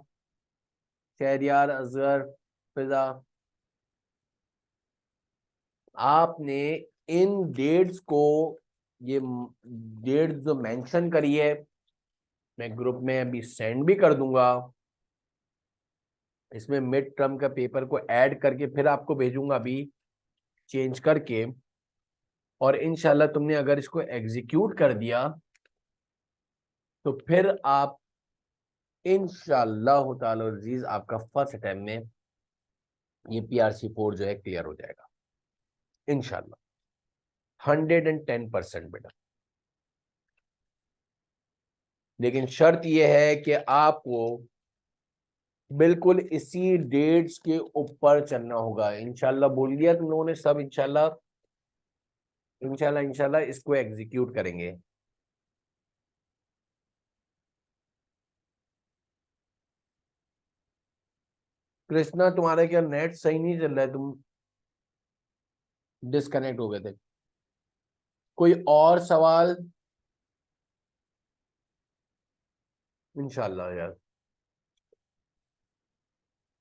शहरियार, असगर, फिजा, आपने इन डेट्स को, ये डेट्स जो मेंशन करी है मैं ग्रुप में अभी सेंड भी कर दूंगा, इसमें मिड टर्म का पेपर को ऐड करके फिर आपको भेजूंगा अभी चेंज करके। और इंशाल्लाह तुमने अगर इसको एग्जीक्यूट कर दिया तो फिर आप इंशाल्लाह ताला अजीज आपका फर्स्ट अटेम्प्ट में ये PRC 4 जो है क्लियर हो जाएगा इंशाल्लाह, 110% बेटा। लेकिन शर्त यह है कि आपको बिल्कुल इसी डेट्स के ऊपर चलना होगा। इंशाल्लाह बोल दिया तुम लोगों ने सब इंशाल्लाह। इंशाल्लाह इंशाल्लाह इसको एग्जीक्यूट करेंगे। कृष्णा तुम्हारे क्या नेट सही नहीं चल रहा है, तुम डिस्कनेक्ट हो गए थे। कोई और सवाल? इंशाल्लाह यार।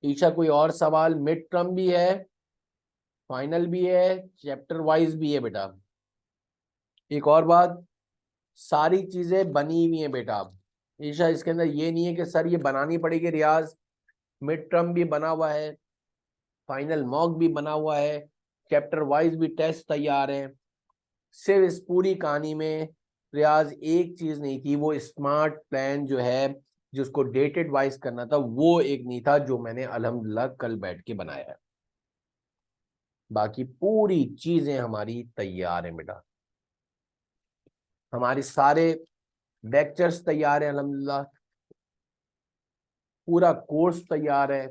ईशा कोई और सवाल? मिड टर्म भी है, फाइनल भी है, चैप्टर वाइज भी है बेटा। एक और बात, सारी चीजें बनी हुई हैं बेटा। ईशा इसके अंदर ये नहीं है कि सर ये बनानी पड़ेगी रियाज। मिड टर्म भी बना हुआ है, फाइनल मॉक भी बना हुआ है, चैप्टर वाइज भी टेस्ट तैयार है। सिर्फ इस पूरी कहानी में रियाज एक चीज नहीं थी, वो स्मार्ट प्लान जो है जिसको डेटेड वाइज करना था, वो एक नहीं था, जो मैंने अल्हम्दुलिल्लाह कल बैठ के बनाया है। बाकी पूरी चीजें हमारी तैयार है बेटा, हमारे सारे लेक्चर्स तैयार है अल्हम्दुलिल्लाह, पूरा कोर्स तैयार है।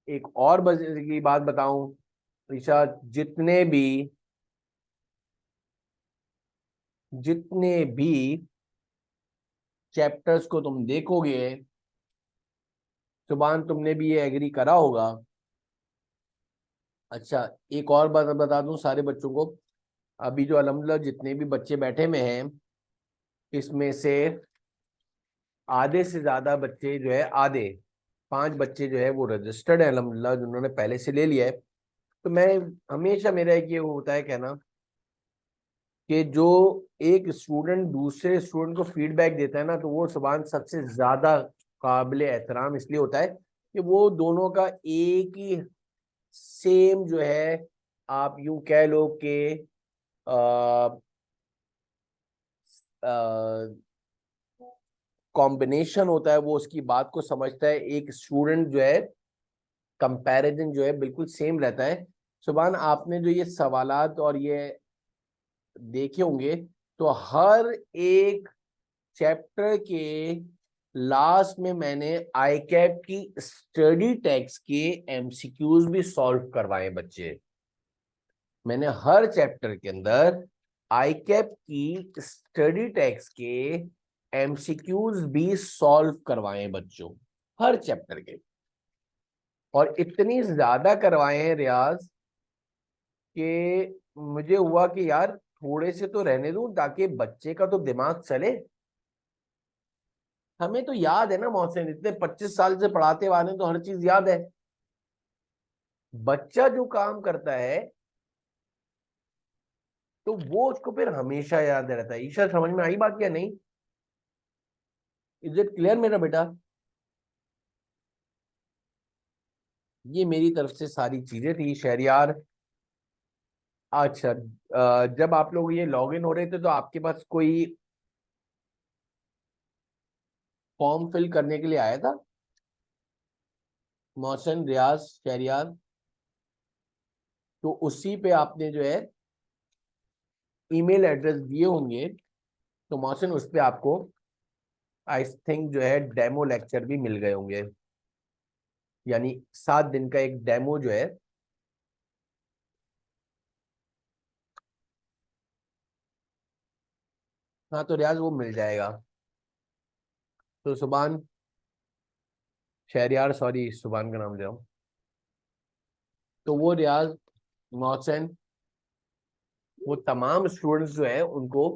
एक और की बात बताऊं ईशा, जितने भी चैप्टर्स को तुम देखोगे, सुभान तुमने भी ये एग्री करा होगा। अच्छा, एक और बात बता दूं सारे बच्चों को, अभी जो अल्हम्दुलिल्लाह जितने भी बच्चे बैठे में हैं, इसमें से आधे से ज्यादा बच्चे जो है, आधे 5 बच्चे जो है वो रजिस्टर्ड है अल्हम्दुलिल्लाह, जिन्होंने पहले से ले लिया है। तो मैं हमेशा, मेरा एक ये होता है कहना कि जो एक स्टूडेंट दूसरे स्टूडेंट को फीडबैक देता है ना, तो वो सुभान सबसे ज्यादा काबिल एहतराम इसलिए होता है कि वो दोनों का एक ही सेम जो है, आप यूं कह लो कि कॉम्बिनेशन होता है, वो उसकी बात को समझता है। एक स्टूडेंट जो है, कंपैरिजन जो है बिल्कुल सेम रहता है। सुभान आपने जो ये सवालात और ये देखे होंगे, तो हर एक चैप्टर के लास्ट में मैंने आई कैप की स्टडी टेक्स्ट के एमसीक्यूज भी सॉल्व करवाए बच्चे। मैंने हर चैप्टर के अंदर आई कैप की स्टडी टेक्स्ट के एमसीक्यूज भी सॉल्व करवाए बच्चों, हर चैप्टर के। और इतनी ज्यादा करवाए हैं रियाज कि मुझे हुआ कि यार थोड़े से तो रहने दूं, ताकि बच्चे का तो दिमाग चले। हमें तो याद है ना मोहसिन, इतने 25 साल से पढ़ाते हुए आ रहे हैं, तो हर चीज याद है। बच्चा जो काम करता है तो वो उसको फिर हमेशा याद रहता है। ईशा समझ में आई बात या नहीं? इज इट क्लियर मेरा बेटा? ये मेरी तरफ से सारी चीजें थी शहरियार। अच्छा, जब आप लोग ये लॉग इन हो रहे थे, तो आपके पास कोई फॉर्म फिल करने के लिए आया था? मोहसिन, रियाज, शहरियार, तो उसी पे आपने जो है ईमेल एड्रेस दिए होंगे। तो मोहसिन उस पे आपको आई थिंक जो है डेमो लेक्चर भी मिल गए होंगे, यानी 7 दिन का एक डेमो जो है। हाँ, तो रियाज वो मिल जाएगा। तो सुभान, शहरियार, सॉरी सुभान का नाम ले रहा हूँ। तो वो रियाज, मोहसिन, वो तमाम स्टूडेंट्स जो है उनको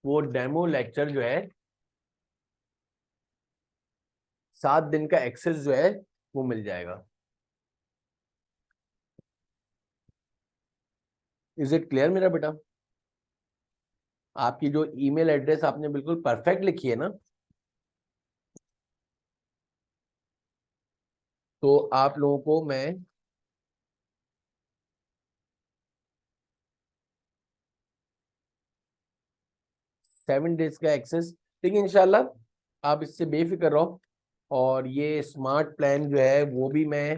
वो डेमो लेक्चर जो है, 7 दिन का एक्सेस जो है वो मिल जाएगा। इज इट क्लियर मेरा बेटा? आपकी जो ईमेल एड्रेस आपने बिल्कुल परफेक्ट लिखी है ना, तो आप लोगों को मैं 7 डेज का एक्सेस, लेकिन इंशाल्लाह आप इससे बेफिक्र रहो। और ये स्मार्ट प्लान जो है वो भी मैं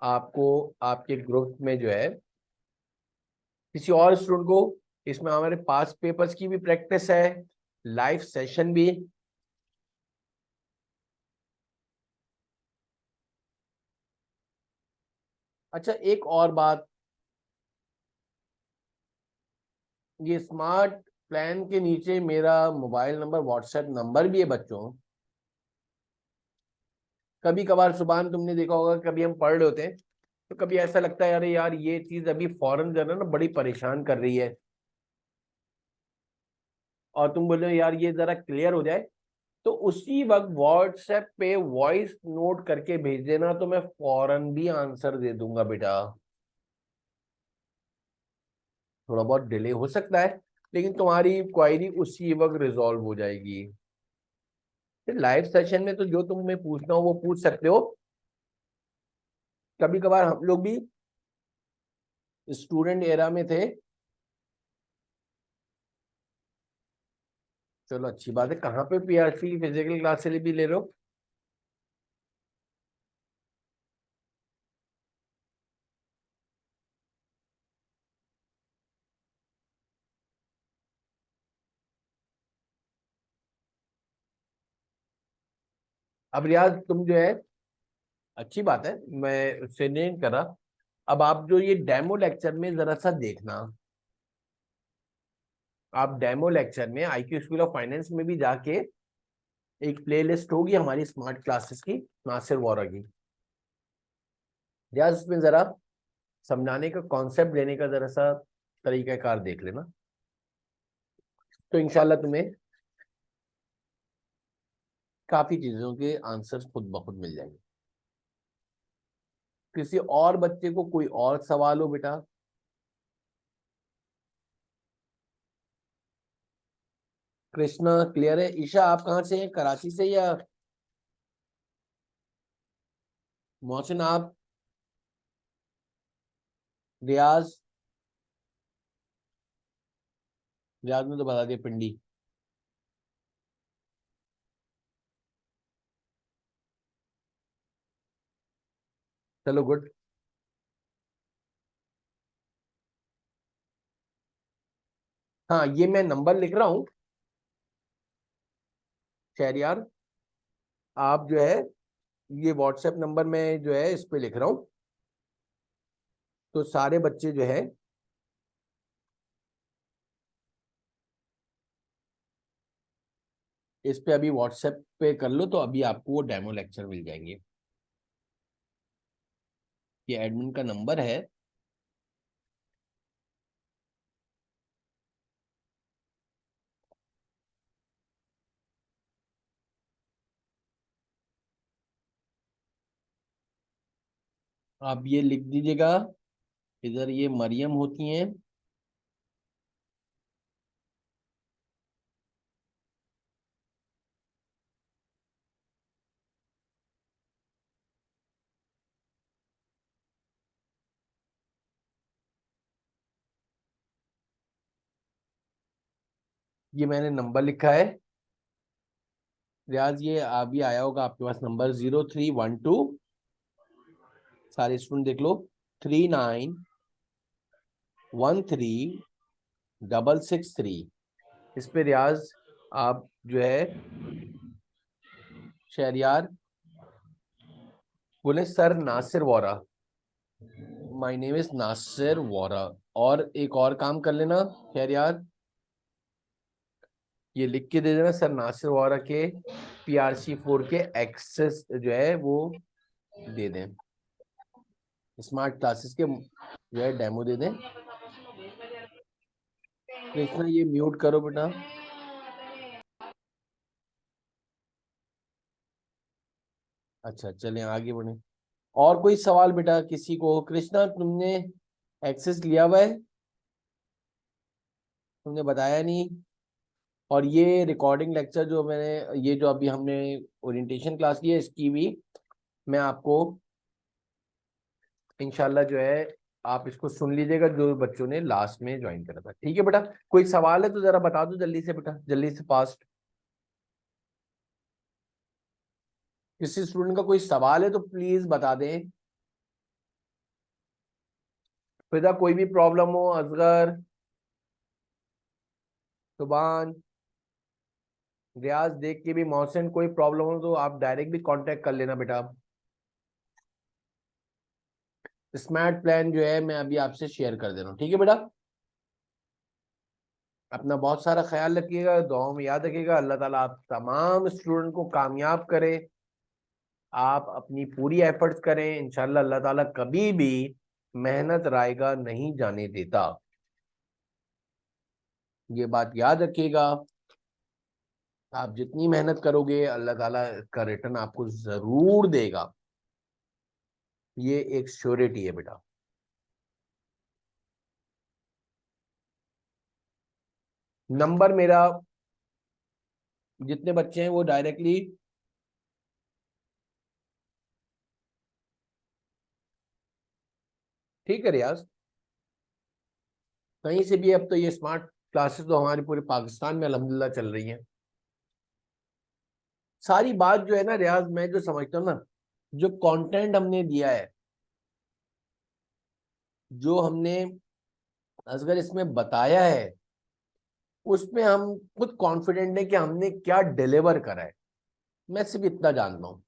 आपको आपके ग्रुप में जो है किसी और स्टूडेंट को, इसमें हमारे पास पेपर्स की भी प्रैक्टिस है, लाइव सेशन भी। अच्छा, एक और बात, ये स्मार्ट प्लान के नीचे मेरा मोबाइल नंबर, व्हाट्सएप नंबर भी है बच्चों। कभी कभार सुबह तुमने देखा होगा, कभी हम पढ़ रहे होते हैं तो कभी ऐसा लगता है, अरे यार ये चीज अभी फौरन जो है ना बड़ी परेशान कर रही है, और तुम बोलो यार ये जरा क्लियर हो जाए, तो उसी वक्त व्हाट्सएप पे वॉइस नोट करके भेज देना, तो मैं फौरन भी आंसर दे दूंगा बेटा। थोड़ा बहुत डिले हो सकता है, लेकिन तुम्हारी क्वायरी उसी वक्त रिजॉल्व हो जाएगी। फिर लाइव सेशन में तो जो तुम्हें पूछना हो वो पूछ सकते हो। कभी कभार हम लोग भी स्टूडेंट एरा में थे। चलो अच्छी बात है। कहाँ पे पीआरसी फिजिकल क्लास भी ले रहे हो? अब रियाज तुम जो है, अच्छी बात है, मैं उससे नहीं करा। अब आप जो ये डेमो लेक्चर में जरा सा देखना, आप डेमो लेक्चर में आईक्यू स्कूल ऑफ फाइनेंस में भी जाके, एक प्लेलिस्ट होगी हमारी स्मार्ट क्लासेस की, नासिर वोरा की। रियाज उसमें जरा समझाने का, कॉन्सेप्ट देने का जरा सा तरीकाकार देख लेना, तो इंशाल्लाह तुम्हें काफी चीजों के आंसर्स खुद ब खुद मिल जाएंगे। किसी और बच्चे को कोई और सवाल हो बेटा? कृष्णा क्लियर है? ईशा आप कहाँ से हैं, कराची से या? मोहसिन आप? रियाज? रियाज ने तो बता दिया पिंडी। चलो गुड। हाँ ये मैं नंबर लिख रहा हूँ शहरियार, आप जो है ये व्हाट्सएप नंबर में जो है इस पे लिख रहा हूँ, तो सारे बच्चे जो है इस पे अभी व्हाट्सएप पे कर लो, तो अभी आपको वो डेमो लेक्चर मिल जाएंगे। ये एडमिन का नंबर है। आप ये लिख दीजिएगा, इधर ये मरियम होती हैं। ये मैंने नंबर लिखा है। रियाज ये अभी आया होगा आपके पास नंबर, 0312, सारे स्टूडेंट देख लो, 3913 663। इस पे रियाज आप जो है शहरियार बोले sir Nasir Vora, my name is Nasir Vora. और एक और काम कर लेना शहरियार, ये लिख के दे देना, सर नासिर वोरा के PRC 4 के एक्सेस जो है वो दे दें, स्मार्ट क्लासेस के जो है डेमो दे दें। कृष्णा ये म्यूट करो बेटा। अच्छा चलें आगे बढ़े। और कोई सवाल बेटा किसी को? कृष्णा तुमने एक्सेस लिया हुआ है? तुमने बताया नहीं। और ये रिकॉर्डिंग लेक्चर जो मैंने, ये जो अभी हमने ओरिएंटेशन क्लास की है, इसकी भी मैं आपको इंशाल्लाह जो है, आप इसको सुन लीजिएगा जो बच्चों ने लास्ट में ज्वाइन करा था। ठीक है बेटा, कोई सवाल है तो जरा बता दो जल्दी से बेटा, जल्दी से फास्ट। किसी स्टूडेंट का कोई सवाल है तो प्लीज बता दें। बेटा कोई भी प्रॉब्लम हो, असगर, सुबान, रियाज देख के भी, मोहसिन कोई प्रॉब्लम हो तो आप डायरेक्ट भी कांटेक्ट कर लेना बेटा। स्मार्ट प्लान जो है मैं अभी आपसे शेयर कर दे रहा हूँ, ठीक है बेटा। अपना बहुत सारा ख्याल रखिएगा, दुआओं में याद रखिएगा। अल्लाह ताला आप तमाम स्टूडेंट को कामयाब करे। आप अपनी पूरी एफर्ट्स करें, इंशाल्लाह अल्लाह ताला कभी भी मेहनत रायगा नहीं जाने देता। ये बात याद रखिएगा। आप जितनी मेहनत करोगे अल्लाह ताला का रिटर्न आपको जरूर देगा। ये एक श्योरिटी है बेटा। नंबर मेरा, जितने बच्चे हैं वो डायरेक्टली ठीक है रियाज, कहीं से भी। अब तो ये स्मार्ट क्लासेस तो हमारे पूरे पाकिस्तान में अल्हम्दुलिल्लाह चल रही हैं। सारी बात जो है ना रियाज, मैं जो समझता हूँ ना, जो कंटेंट हमने दिया है, जो हमने अगर इसमें बताया है, उसमें हम खुद कॉन्फिडेंट है कि हमने क्या डिलीवर करा है। मैं सिर्फ इतना जानता हूँ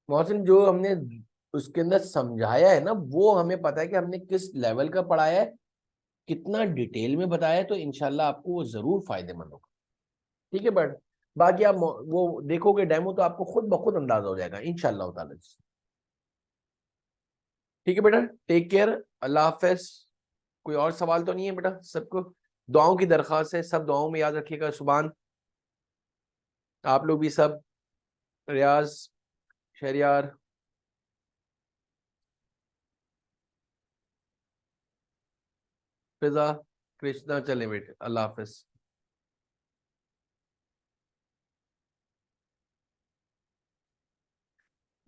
मोहसिन, जो हमने उसके अंदर समझाया है ना, वो हमें पता है कि हमने किस लेवल का पढ़ाया है, कितना डिटेल में बताया है। तो इंशाल्लाह आपको वो जरूर फायदेमंद होगा। ठीक है बट बाकी आप वो देखोगे डेमो तो आपको खुद ब खुद अंदाजा हो जाएगा इंशाल्लाह ताला। ठीक है बेटा, टेक केयर, अल्लाह हाफिज। कोई और सवाल तो नहीं है बेटा? सबको दुआओं की दरख्वास्त है, सब दुआओं में याद रखिएगा। सुभान आप लोग भी सब, रियाज, शहरियार, फिजा, कृष्णा, चले बेटे, अल्लाह हाफिज।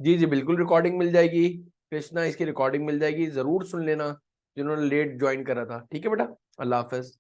जी जी बिल्कुल रिकॉर्डिंग मिल जाएगी। कृष्णा, इसकी रिकॉर्डिंग मिल जाएगी, जरूर सुन लेना जिन्होंने लेट ज्वाइन करा था। ठीक है बेटा, अल्लाह हाफिज।